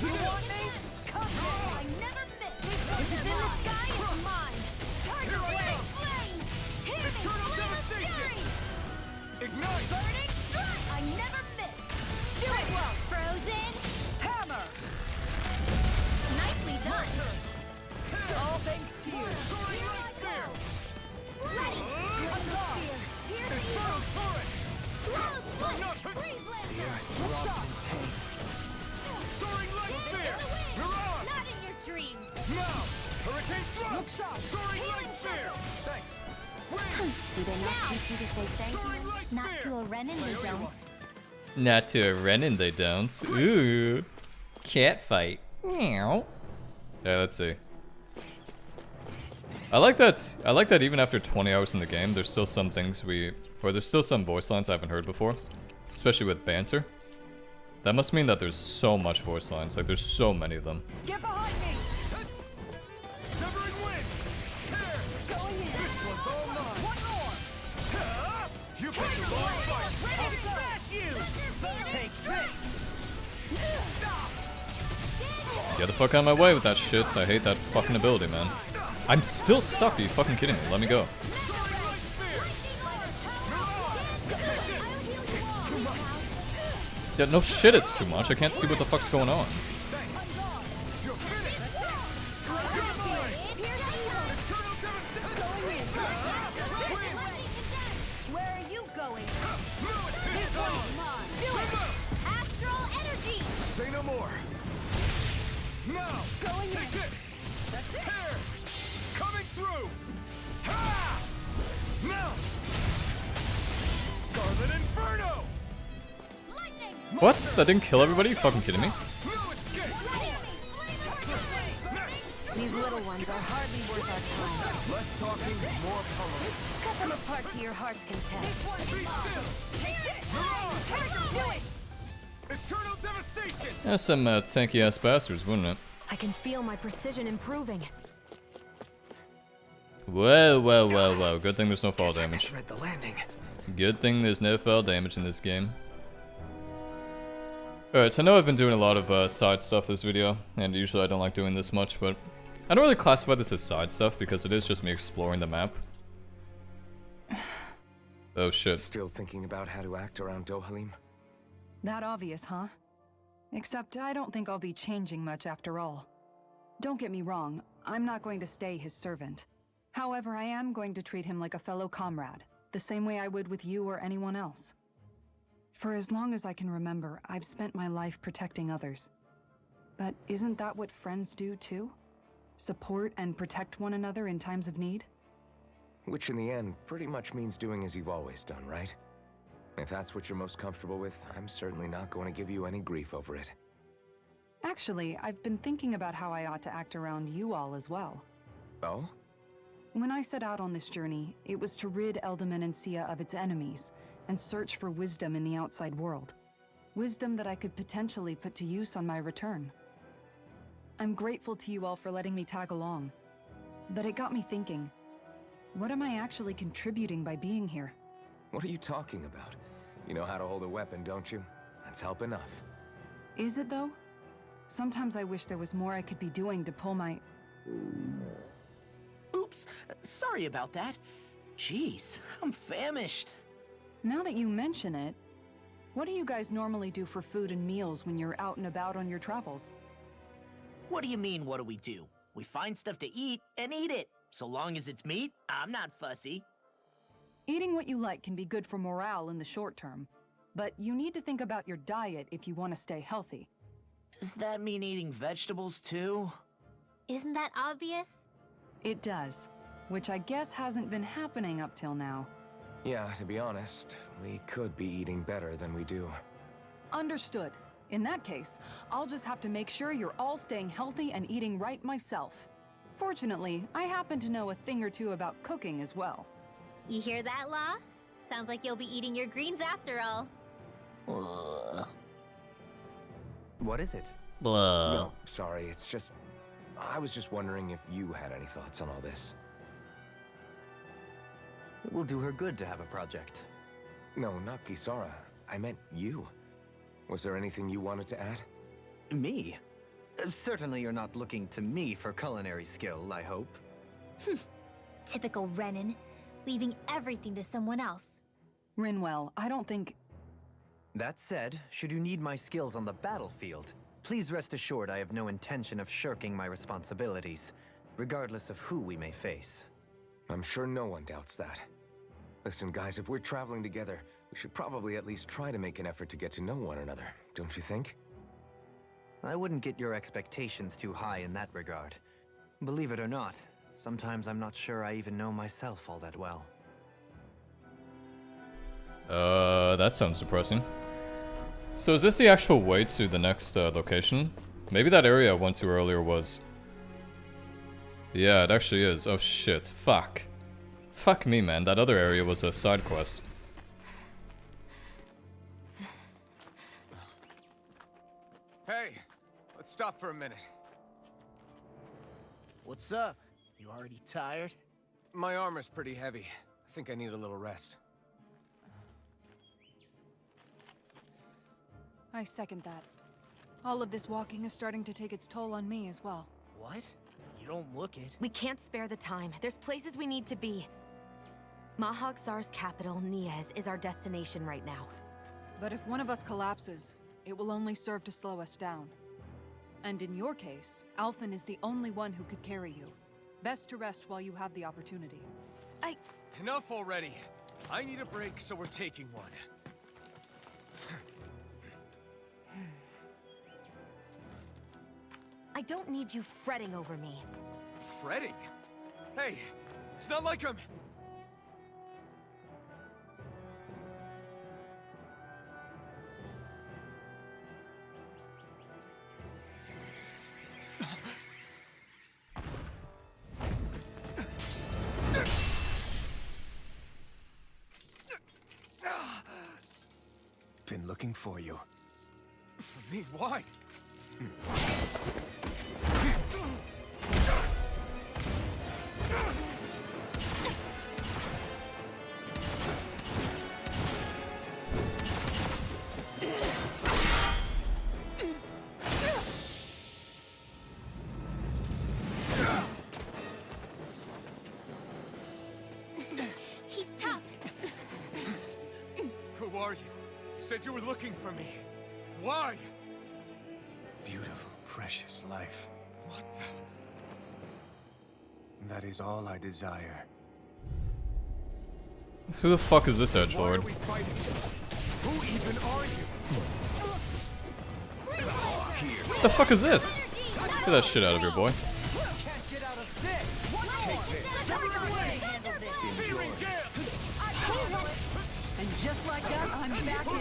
Speaker 3: You want me? Come here. I never miss. Which is in the sky is mine. Target flame. Hit me. Flame of fury.
Speaker 5: Ignite!
Speaker 3: Burning strike. I never miss. Do it well. Frozen hammer. Nicely done. All thanks to you. Here I go. Ready. Here's the evil. Slow swipe. Freeze laser.
Speaker 5: Soaring light spear! You're on!
Speaker 3: Not in your dreams.
Speaker 5: Now! Hurricane thrust! Soaring light spear! Thanks! Win!
Speaker 6: Do they not teach you to say thank
Speaker 5: Soaring
Speaker 6: you?
Speaker 5: light
Speaker 6: Not
Speaker 5: spear!
Speaker 6: to a Renin, they don't.
Speaker 9: Not to a Renin, they don't. Ooh. Cat fight. Meow.
Speaker 1: Yeah, let's see. I like that even after 20 hours in the game, there's still some things there's still some voice lines I haven't heard before. Especially with banter. That must mean that there's so much voice lines, like there's so many of them.
Speaker 3: Get behind me.
Speaker 5: Severing wind! Tear!
Speaker 3: Going in.
Speaker 5: This one's all mine!
Speaker 3: One more.
Speaker 5: Ha! You picked the wrong fight!
Speaker 3: Ready to smash you.
Speaker 5: Take this!
Speaker 1: Get the fuck out of my way with that shit. I hate that fucking ability, man. I'm still stuck. Are you fucking kidding me? Let me go. Yeah, no shit, it's too much. I can't see what the fuck's going on.
Speaker 3: Where are you going? This one's mine. Do it. Astral energy.
Speaker 5: Say no more! Now!
Speaker 3: Going in.
Speaker 5: Take this! Tear! Coming through! Ha! Now! Scarlet Inferno!
Speaker 3: Lightning.
Speaker 1: What? That didn't kill everybody? You fucking kidding me?
Speaker 5: No escape!
Speaker 8: These little ones are hardly worth our time.
Speaker 5: Less talking, more pummeling.
Speaker 8: Cut them apart to your heart's content.
Speaker 5: Be still!
Speaker 3: Do it.
Speaker 5: Eternal devastation!
Speaker 1: Yeah, some tanky ass bastards, wouldn't it?
Speaker 8: I can feel my precision improving.
Speaker 1: Whoa, whoa, whoa, whoa. Good thing there's no fall damage.
Speaker 7: Read the landing.
Speaker 1: Good thing there's no fall damage in this game. Alright, so I know I've been doing a lot of side stuff this video, and usually I don't like doing this much, but I don't really classify this as side stuff because it is just me exploring the map. Oh shit.
Speaker 7: Still thinking about how to act around Dohalim?
Speaker 4: That obvious, huh? Except I don't think I'll be changing much after all. Don't get me wrong, I'm not going to stay his servant. However, I am going to treat him like a fellow comrade, the same way I would with you or anyone else. For as long as I can remember, I've spent my life protecting others. But isn't that what friends do too? Support and protect one another in times of need?
Speaker 7: Which in the end pretty much means doing as you've always done, right? If that's what you're most comfortable with, I'm certainly not going to give you any grief over it.
Speaker 4: Actually, I've been thinking about how I ought to act around you all as well.
Speaker 7: Oh?
Speaker 4: When I set out on this journey, it was to rid Eldaman and Sia of its enemies, and search for wisdom in the outside world. Wisdom that I could potentially put to use on my return. I'm grateful to you all for letting me tag along, but it got me thinking, what am I actually contributing by being here?
Speaker 7: What are you talking about? You know how to hold a weapon, don't you? That's help enough.
Speaker 4: Is it though? Sometimes I wish there was more I could be doing to pull my...
Speaker 5: Oops, sorry about that. Jeez, I'm famished.
Speaker 4: Now that you mention it, what do you guys normally do for food and meals when you're out and about on your travels?
Speaker 5: What do you mean, what do we do? We find stuff to eat and eat it. So long as it's meat, I'm not fussy.
Speaker 4: Eating what you like can be good for morale in the short term, but you need to think about your diet if you want to stay healthy.
Speaker 5: Does that mean eating vegetables too?
Speaker 6: Isn't that obvious?
Speaker 4: It does, which I guess hasn't been happening up till now.
Speaker 7: Yeah, to be honest, we could be eating better than we do.
Speaker 4: Understood. In that case, I'll just have to make sure you're all staying healthy and eating right myself. Fortunately, I happen to know a thing or two about cooking as well.
Speaker 6: You hear that, Law? Sounds like you'll be eating your greens after all.
Speaker 2: What is it?
Speaker 9: Blah.
Speaker 7: No, sorry, it's just... I was just wondering if you had any thoughts on all this.
Speaker 2: It will do her good to have a project.
Speaker 7: No, not Kisara. I meant you. Was there anything you wanted to add?
Speaker 2: Me? Certainly you're not looking to me for culinary skill, I hope.
Speaker 6: Typical Renan, leaving everything to someone else.
Speaker 4: Rinwell, I don't think...
Speaker 2: That said, should you need my skills on the battlefield, please rest assured I have no intention of shirking my responsibilities, regardless of who we may face.
Speaker 7: I'm sure no one doubts that. Listen, guys, if we're traveling together, we should probably at least try to make an effort to get to know one another, don't you think?
Speaker 2: I wouldn't get your expectations too high in that regard. Believe it or not, sometimes I'm not sure I even know myself all that well.
Speaker 1: That sounds depressing. So is this the actual way to the next location? Maybe that area I went to earlier was... Yeah, it actually is. Oh shit, fuck. Fuck me, man, that other area was a side quest.
Speaker 7: Hey, let's stop for a minute.
Speaker 5: What's up? You already tired?
Speaker 7: My armor's pretty heavy. I think I need a little rest.
Speaker 4: I second that. All of this walking is starting to take its toll on me as well.
Speaker 5: What? You don't look it.
Speaker 8: We can't spare the time. There's places we need to be. Mahag-Sar's capital, Niez, is our destination right now.
Speaker 4: But if one of us collapses, it will only serve to slow us down. And in your case, Alphen is the only one who could carry you. Best to rest while you have the opportunity.
Speaker 7: Enough already. I need a break, so we're taking one.
Speaker 8: I don't need you fretting over me.
Speaker 7: Fretting? Hey, it's not like I'm... Been looking for you. For me? Why?
Speaker 6: He's tough.
Speaker 7: Who are you? You said you were looking for me. Why?
Speaker 10: Beautiful, precious life.
Speaker 7: What the...
Speaker 10: That is all I desire.
Speaker 1: Who the fuck is this edgelord?
Speaker 7: Who even are you?
Speaker 1: What the fuck is this? Get that shit out of here, boy.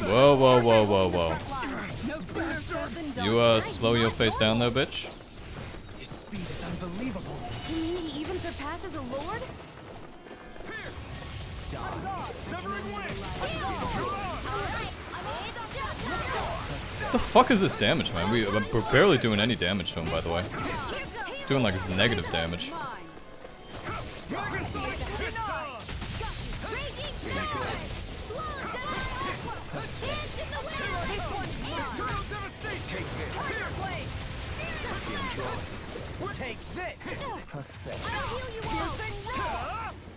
Speaker 1: Whoa, whoa, whoa, whoa, whoa. You, slow your face down there, bitch.
Speaker 2: His speed is unbelievable.
Speaker 8: You mean he even surpasses a lord?
Speaker 1: What the fuck is this damage, man? We're barely doing any damage to him, by the way. Doing like his negative damage.
Speaker 2: Take this!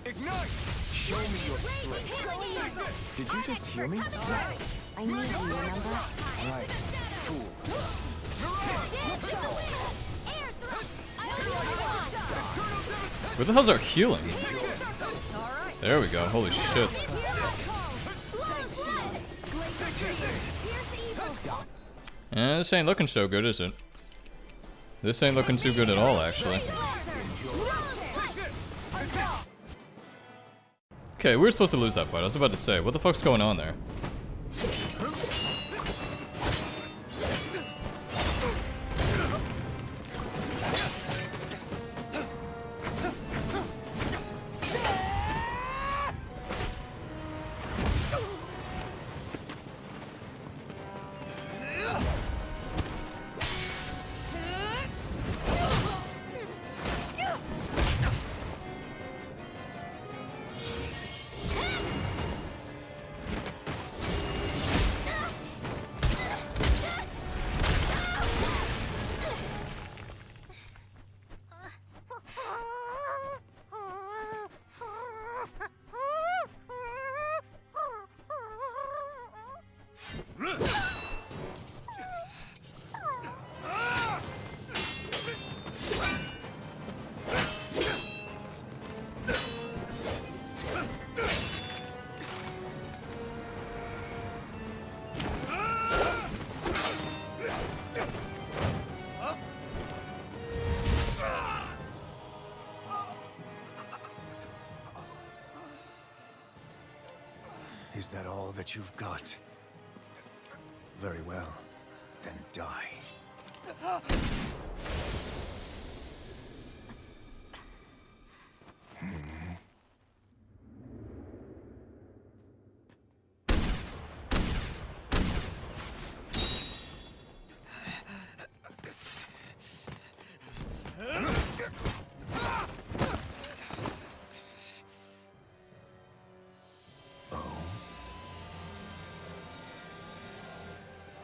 Speaker 7: Ignite!
Speaker 10: Show me your strength. Did you just hear me?
Speaker 8: I need you, remember?
Speaker 10: Right. Fool.
Speaker 1: Where the hell's our healing? There we go, holy shit. This ain't looking so good, is it? This ain't looking too good at all, actually. Okay, we were supposed to lose that fight. I was about to say, what the fuck's going on there?
Speaker 7: Is that all that you've got? Very well. Then die.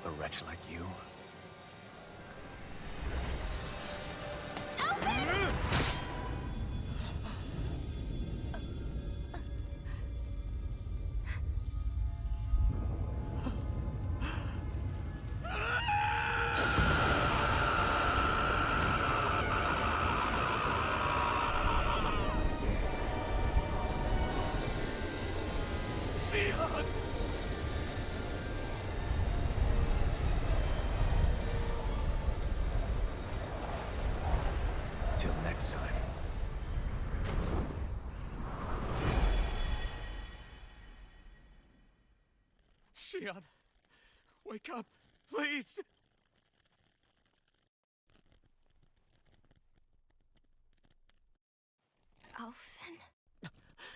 Speaker 7: A wretch like you? Till next time.
Speaker 10: Shion, wake up, please!
Speaker 8: Alphen?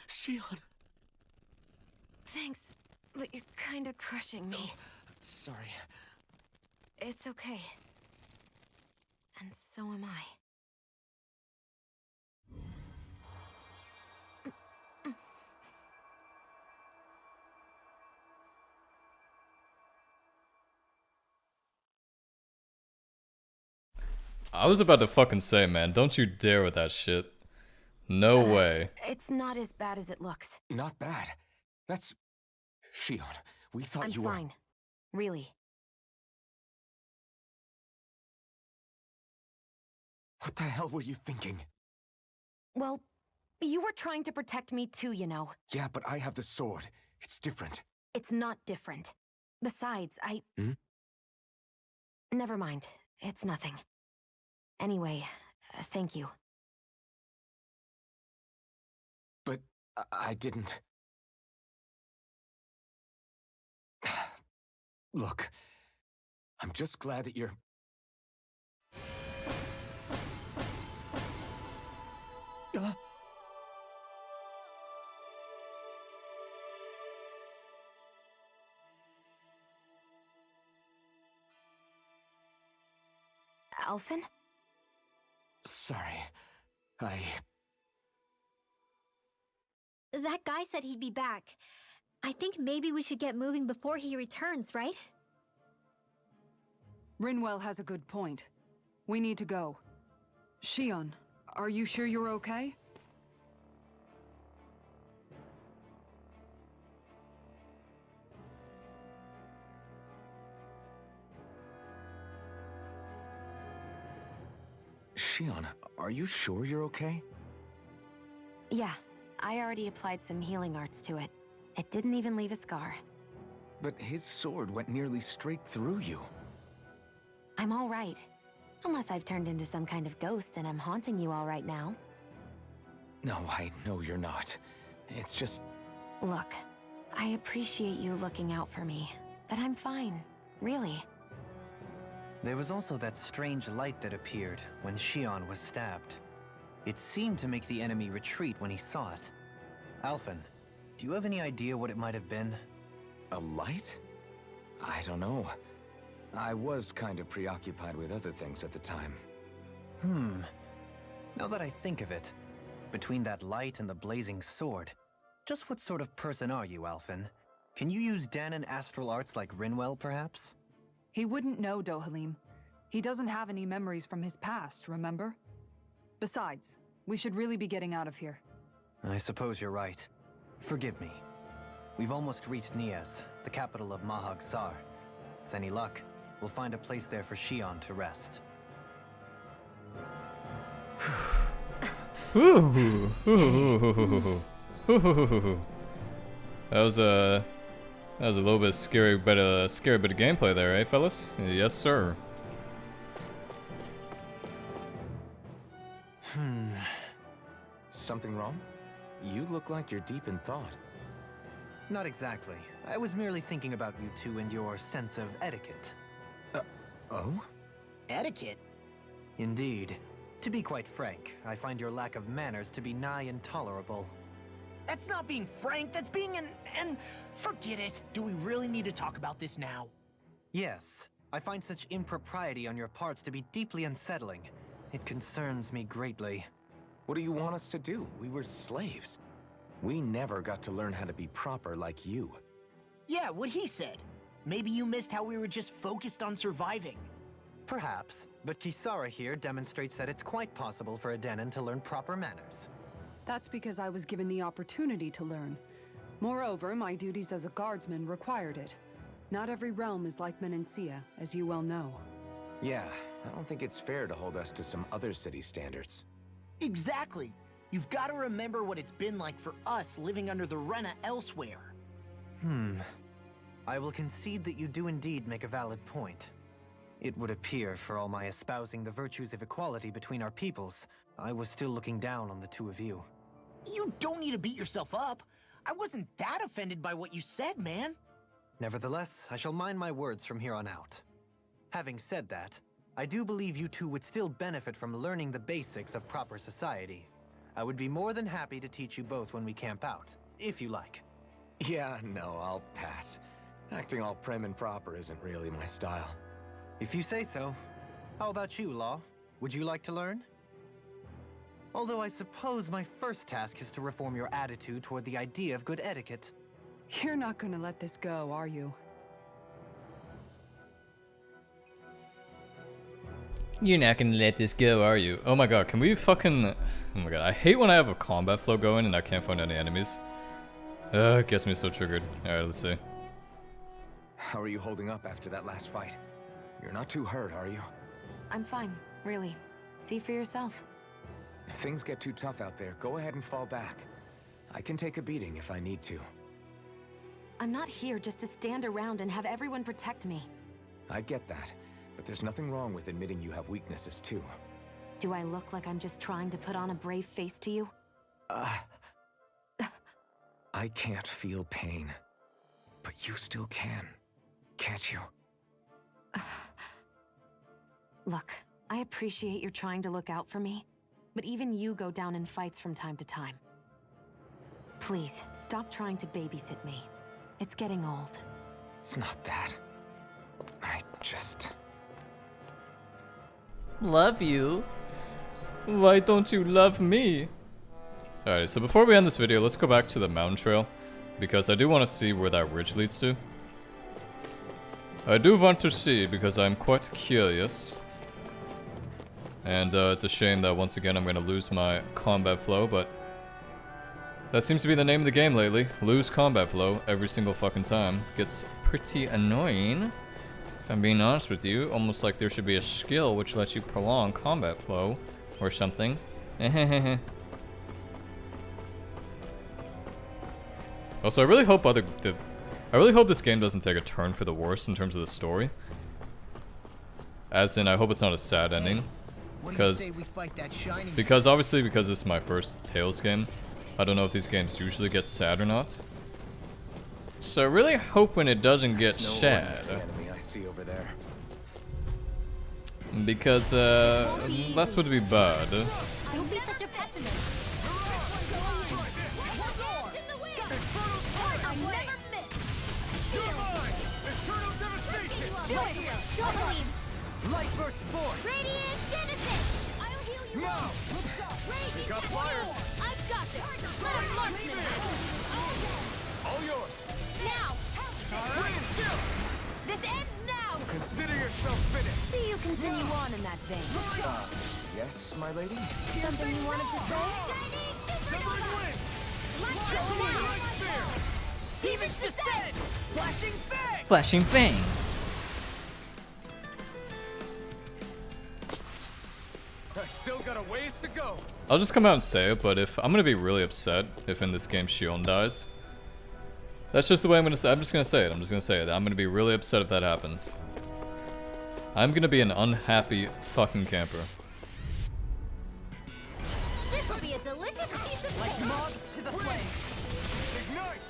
Speaker 10: Shion!
Speaker 8: Thanks, but you're kinda crushing me.
Speaker 10: Sorry.
Speaker 8: It's okay. And so am I.
Speaker 1: I was about to fucking say, man, don't you dare with that shit. No way.
Speaker 8: It's not as bad as it looks.
Speaker 7: Not bad. That's... Shion, we thought
Speaker 8: I'm
Speaker 7: you were...
Speaker 8: fine. Really.
Speaker 7: What the hell were you thinking?
Speaker 8: Well, you were trying to protect me too, you know.
Speaker 7: Yeah, but I have the sword. It's different.
Speaker 8: It's not different. Besides,
Speaker 7: Hmm?
Speaker 8: Never mind. It's nothing. Anyway, thank you.
Speaker 7: But I didn't... Look, I'm just glad that you're...
Speaker 8: Alphen?
Speaker 7: Sorry.
Speaker 6: That guy said he'd be back. I think maybe we should get moving before he returns, right?
Speaker 4: Rinwell has a good point. We need to go. Shion, are you sure you're okay?
Speaker 7: Shion, are you sure you're okay?
Speaker 8: Yeah, I already applied some healing arts to it. It didn't even leave a scar.
Speaker 7: But his sword went nearly straight through you.
Speaker 8: I'm all right. Unless I've turned into some kind of ghost and I'm haunting you all right now.
Speaker 7: No, I know you're not. It's just...
Speaker 8: Look, I appreciate you looking out for me, but I'm fine. Really.
Speaker 2: There was also that strange light that appeared when Shion was stabbed. It seemed to make the enemy retreat when he saw it. Alphen, do you have any idea what it might have been?
Speaker 7: A light? I don't know. I was kind of preoccupied with other things at the time.
Speaker 2: Now that I think of it, between that light and the blazing sword, just what sort of person are you, Alphen? Can you use Dahna astral arts like Rinwell, perhaps?
Speaker 4: He wouldn't know, Dohalim. He doesn't have any memories from his past, remember? Besides, we should really be getting out of here.
Speaker 2: I suppose you're right. Forgive me. We've almost reached Nias, the capital of Mahag Sar. With any luck, we'll find a place there for Shion to rest.
Speaker 1: That was a little bit scary bit of gameplay there, eh, fellas? Yes, sir.
Speaker 7: Something wrong? You look like you're deep in thought.
Speaker 2: Not exactly. I was merely thinking about you two and your sense of etiquette.
Speaker 7: Oh?
Speaker 5: Etiquette?
Speaker 2: Indeed. To be quite frank, I find your lack of manners to be nigh intolerable.
Speaker 5: That's not being frank, that's being an... Forget it. Do we really need to talk about this now?
Speaker 2: Yes. I find such impropriety on your parts to be deeply unsettling. It concerns me greatly.
Speaker 7: What do you want us to do? We were slaves. We never got to learn how to be proper like you.
Speaker 5: Yeah, what he said. Maybe you missed how we were just focused on surviving.
Speaker 2: Perhaps, but Kisara here demonstrates that it's quite possible for a Denon to learn proper manners.
Speaker 4: That's because I was given the opportunity to learn. Moreover, my duties as a guardsman required it. Not every realm is like Menancia, as you well know.
Speaker 7: Yeah, I don't think it's fair to hold us to some other city standards.
Speaker 5: Exactly. You've got to remember what it's been like for us living under the Rena elsewhere.
Speaker 2: I will concede that you do indeed make a valid point. It would appear, for all my espousing the virtues of equality between our peoples, I was still looking down on the two of you.
Speaker 5: You don't need to beat yourself up. I wasn't that offended by what you said, man.
Speaker 2: Nevertheless, I shall mind my words from here on out. Having said that, I do believe you two would still benefit from learning the basics of proper society. I would be more than happy to teach you both when we camp out, if you like.
Speaker 7: Yeah, no, I'll pass. Acting all prim and proper isn't really my style.
Speaker 2: If you say so. How about you, Law? Would you like to learn? Although I suppose my first task is to reform your attitude toward the idea of good etiquette.
Speaker 4: You're not gonna let this go, are you?
Speaker 9: You're not gonna let this go, are you? Oh my god, can we fucking... Oh my god, I hate when I have a combat flow going and I can't find any enemies. It gets me so triggered. Alright, let's see.
Speaker 7: How are you holding up after that last fight? You're not too hurt, are you?
Speaker 8: I'm fine, really. See for yourself.
Speaker 7: If things get too tough out there, go ahead and fall back. I can take a beating if I need to.
Speaker 8: I'm not here just to stand around and have everyone protect me.
Speaker 7: I get that, but there's nothing wrong with admitting you have weaknesses too.
Speaker 8: Do I look like I'm just trying to put on a brave face to you?
Speaker 7: I can't feel pain. But you still can, can't you?
Speaker 8: Look, I appreciate you're trying to look out for me, but even you go down in fights from time to time. Please, stop trying to babysit me. It's getting old.
Speaker 7: It's not that. I just...
Speaker 9: Love you? Why don't you love me? Alright, so before we end this video, let's go back to the mountain trail, because I do want to see where that ridge leads to. I do want to see, because I'm quite curious. And it's a shame that once again I'm going to lose my combat flow, but that seems to be the name of the game lately. Lose combat flow every single fucking time. Gets pretty annoying, if I'm being honest with you. Almost like there should be a skill which lets you prolong combat flow or something. Also, I really hope this game doesn't take a turn for the worse in terms of the story. As in, I hope it's not a sad ending. Because obviously, because this is my first Tales game, I don't know if these games usually get sad or not. So I really hope when it doesn't get sad.
Speaker 7: Enemy I see over there.
Speaker 9: Because that's would be bad.
Speaker 3: Don't be such a pessimist. I never miss.
Speaker 2: Light burst forth!
Speaker 3: Radiant Genesis! I'll heal you.
Speaker 2: No!
Speaker 3: Radiant
Speaker 2: got flyers.
Speaker 3: I've got this. Let our marksman have it.
Speaker 2: All yours!
Speaker 3: Now! This ends now!
Speaker 2: Consider yourself finished!
Speaker 8: See you continue on in that vein.
Speaker 7: Yes, my lady?
Speaker 8: Something you wanted to say?
Speaker 2: Severing wind!
Speaker 3: Let's go now! Demon's Descent!
Speaker 2: Flashing fang!
Speaker 9: Flashing Fang.
Speaker 2: I've still got a ways to go.
Speaker 1: I'll just come out and say it, but if I'm gonna be really upset if in this game Shion dies. That's just the way I'm just gonna say it. I'm just gonna say it. I'm gonna be really upset if that happens. I'm gonna be an unhappy fucking camper.
Speaker 3: This will be a delicious piece of cake!
Speaker 2: Moths to the flame! Ignite!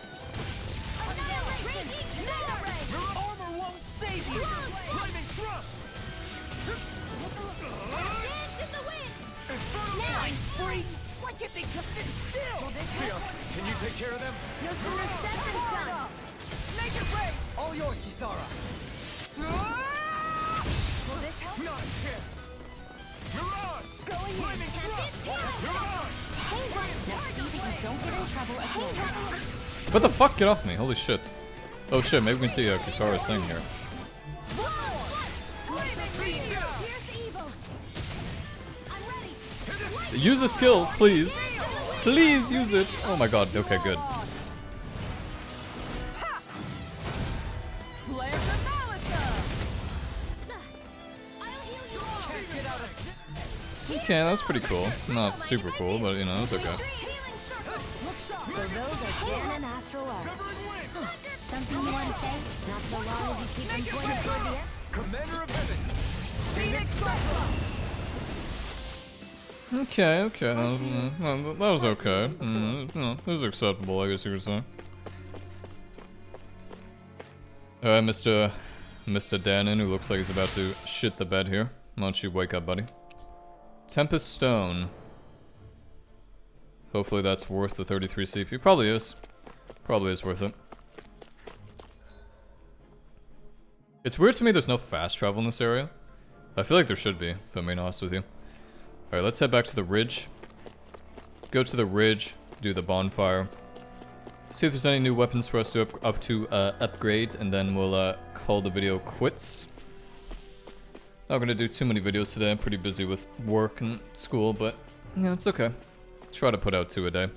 Speaker 10: take care of them?
Speaker 3: No sooner said than done.
Speaker 10: Make it rain! All yours, Kisara.
Speaker 3: Will this help?
Speaker 10: Not a chance. Mirage!
Speaker 3: Going in.
Speaker 10: Lightning thrust! Mirage!
Speaker 3: Hey, Ryan. Now see that you don't get in trouble again.
Speaker 1: What the fuck? Get off me. Holy shit. Oh shit, maybe we can see Kisara's thing here. Use a skill, please. Please use it. Oh my god, okay, good. Okay, that's pretty cool. Not super cool, but you know, it's okay.
Speaker 3: So those are Dan and Astral Arts. Something you want to say? Not so long as you keep them pointed toward the end.
Speaker 10: Commander of Heaven! Phoenix Cyclone!
Speaker 1: Okay, okay. That was okay. No, it was acceptable, I guess you could say. Alright, Mr. Danon, who looks like he's about to shit the bed here. Why don't you wake up, buddy? Tempest Stone. Hopefully that's worth the 33 CP. Probably is. Probably is worth it. It's weird to me there's no fast travel in this area. I feel like there should be, if I'm being honest with you. Alright, let's head back to the ridge. Go to the ridge, do the bonfire. See if there's any new weapons for us to upgrade, and then we'll call the video quits. Not gonna do too many videos today, I'm pretty busy with work and school, but yeah, it's okay. Try to put out 2 a day.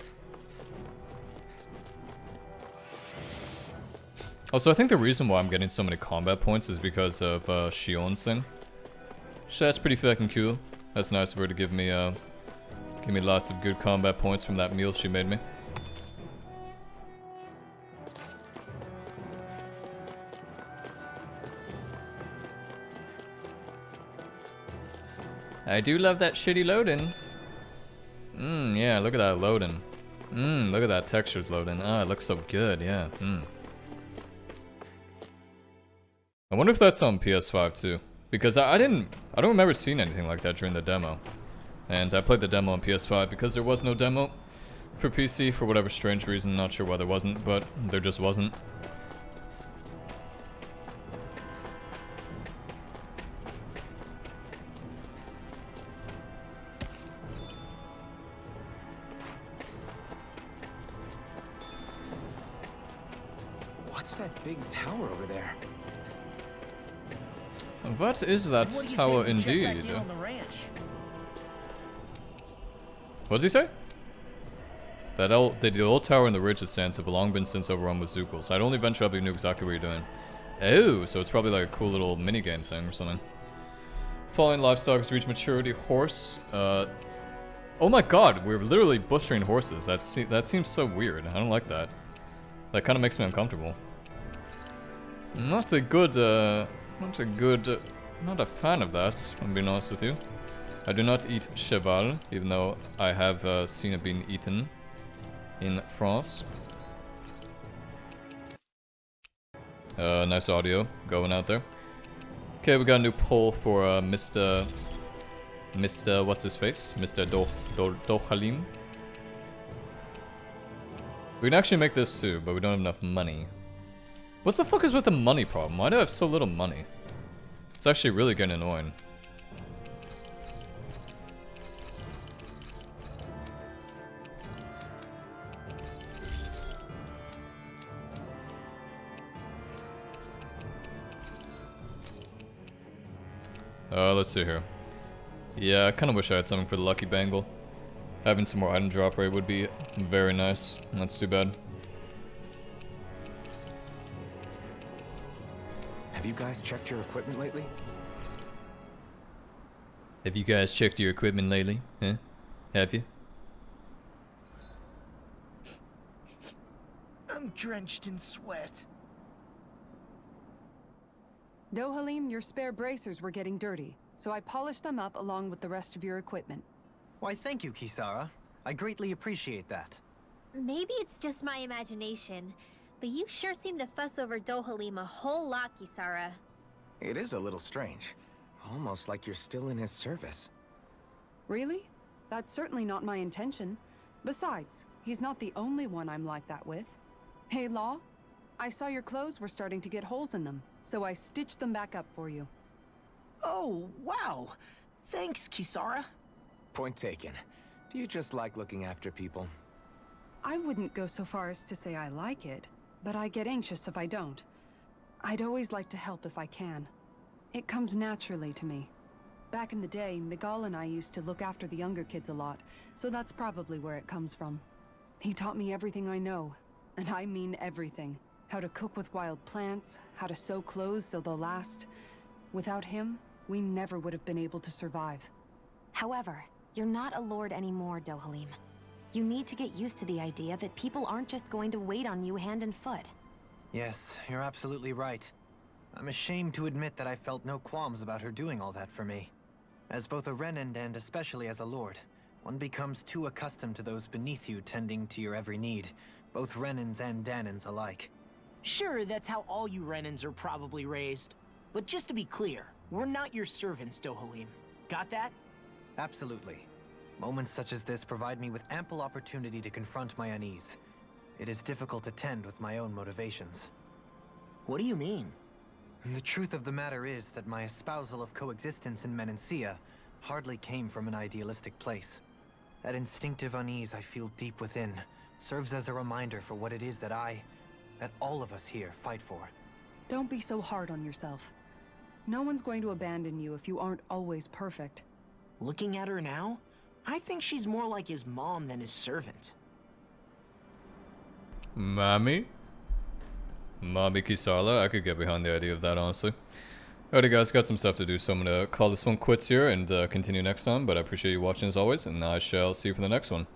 Speaker 1: Also, I think the reason why I'm getting so many combat points is because of Shion's thing. So that's pretty fucking cool. That's nice of her to give me lots of good combat points from that meal she made me. I do love that shitty loading. Yeah, look at that loading. Look at that textures loading. Ah, it looks so good, yeah. I wonder if that's on PS5 too. Because I don't remember seeing anything like that during the demo. And I played the demo on PS5 because there was no demo for PC for whatever strange reason. Not sure why there wasn't, but there just wasn't.
Speaker 7: What's that big tower over there?
Speaker 1: What is that tower indeed? What does he say? The old tower in the ridge of sands have long been since overrun with Zookles. I'd only venture up if you knew exactly what you're doing. Oh, so it's probably like a cool little minigame thing or something. Following livestock has reached maturity. Horse. Oh my god, we're literally butchering horses. That seems so weird. I don't like that. That kind of makes me uncomfortable. Not a fan of that, I'm being honest with you. I do not eat cheval, even though I have seen it being eaten in France. Nice audio going out there. Okay, we got a new poll for Mr. What's his face? Mr. Dohalim. We can actually make this too, but we don't have enough money. What's the fuck is with the money problem? Why do I have so little money? It's actually really getting annoying. Let's see here. Yeah, I kind of wish I had something for the Lucky Bangle. Having some more item drop rate would be very nice. That's too bad.
Speaker 7: Have you guys checked your equipment lately?
Speaker 1: Have you guys checked your equipment lately? Huh? Have you?
Speaker 5: I'm drenched in sweat.
Speaker 4: Dohalim, your spare bracers were getting dirty, so I polished them up along with the rest of your equipment.
Speaker 2: Why, thank you, Kisara. I greatly appreciate that.
Speaker 6: Maybe it's just my imagination, but you sure seem to fuss over Dohalim a whole lot, Kisara.
Speaker 7: It is a little strange. Almost like you're still in his service.
Speaker 4: Really? That's certainly not my intention. Besides, He's not the only one I'm like that with. Hey, Law, I saw your clothes were starting to get holes in them, so I stitched them back up for you.
Speaker 5: Oh, wow. Thanks, Kisara.
Speaker 7: Point taken. Do you just like looking after people?
Speaker 4: I wouldn't go so far as to say I like it, but I get anxious if I don't. I'd always like to help if I can. It comes naturally to me. Back in the day, Miguel and I used to look after the younger kids a lot, so that's probably where it comes from. He taught me everything I know, and I mean everything. How to cook with wild plants, how to sew clothes so they'll last. Without him, we never would have been able to survive.
Speaker 8: However, you're not a lord anymore, Dohalim. You need to get used to the idea that people aren't just going to wait on you hand and foot.
Speaker 2: Yes, you're absolutely right. I'm ashamed to admit that I felt no qualms about her doing all that for me. As both a Renan and especially as a lord, one becomes too accustomed to those beneath you tending to your every need, both Renans and Danans alike.
Speaker 5: Sure, that's how all you Renans are probably raised. But just to be clear, we're not your servants, Dohalim. Got that?
Speaker 2: Absolutely. Moments such as this provide me with ample opportunity to confront my unease. It is difficult to tend with my own motivations.
Speaker 5: What do you mean?
Speaker 2: The truth of the matter is that my espousal of coexistence in Menancia hardly came from an idealistic place. That instinctive unease I feel deep within serves as a reminder for what it is that all of us here fight for.
Speaker 4: Don't be so hard on yourself. No one's going to abandon you if you aren't always perfect.
Speaker 5: Looking at her now, I think she's more like his mom than his servant.
Speaker 1: Mommy Kisarla, I could get behind the idea of that, honestly. Alrighty guys, got some stuff to do, so I'm gonna call this one quits here and continue next time, but I appreciate you watching as always, and I shall see you for the next one.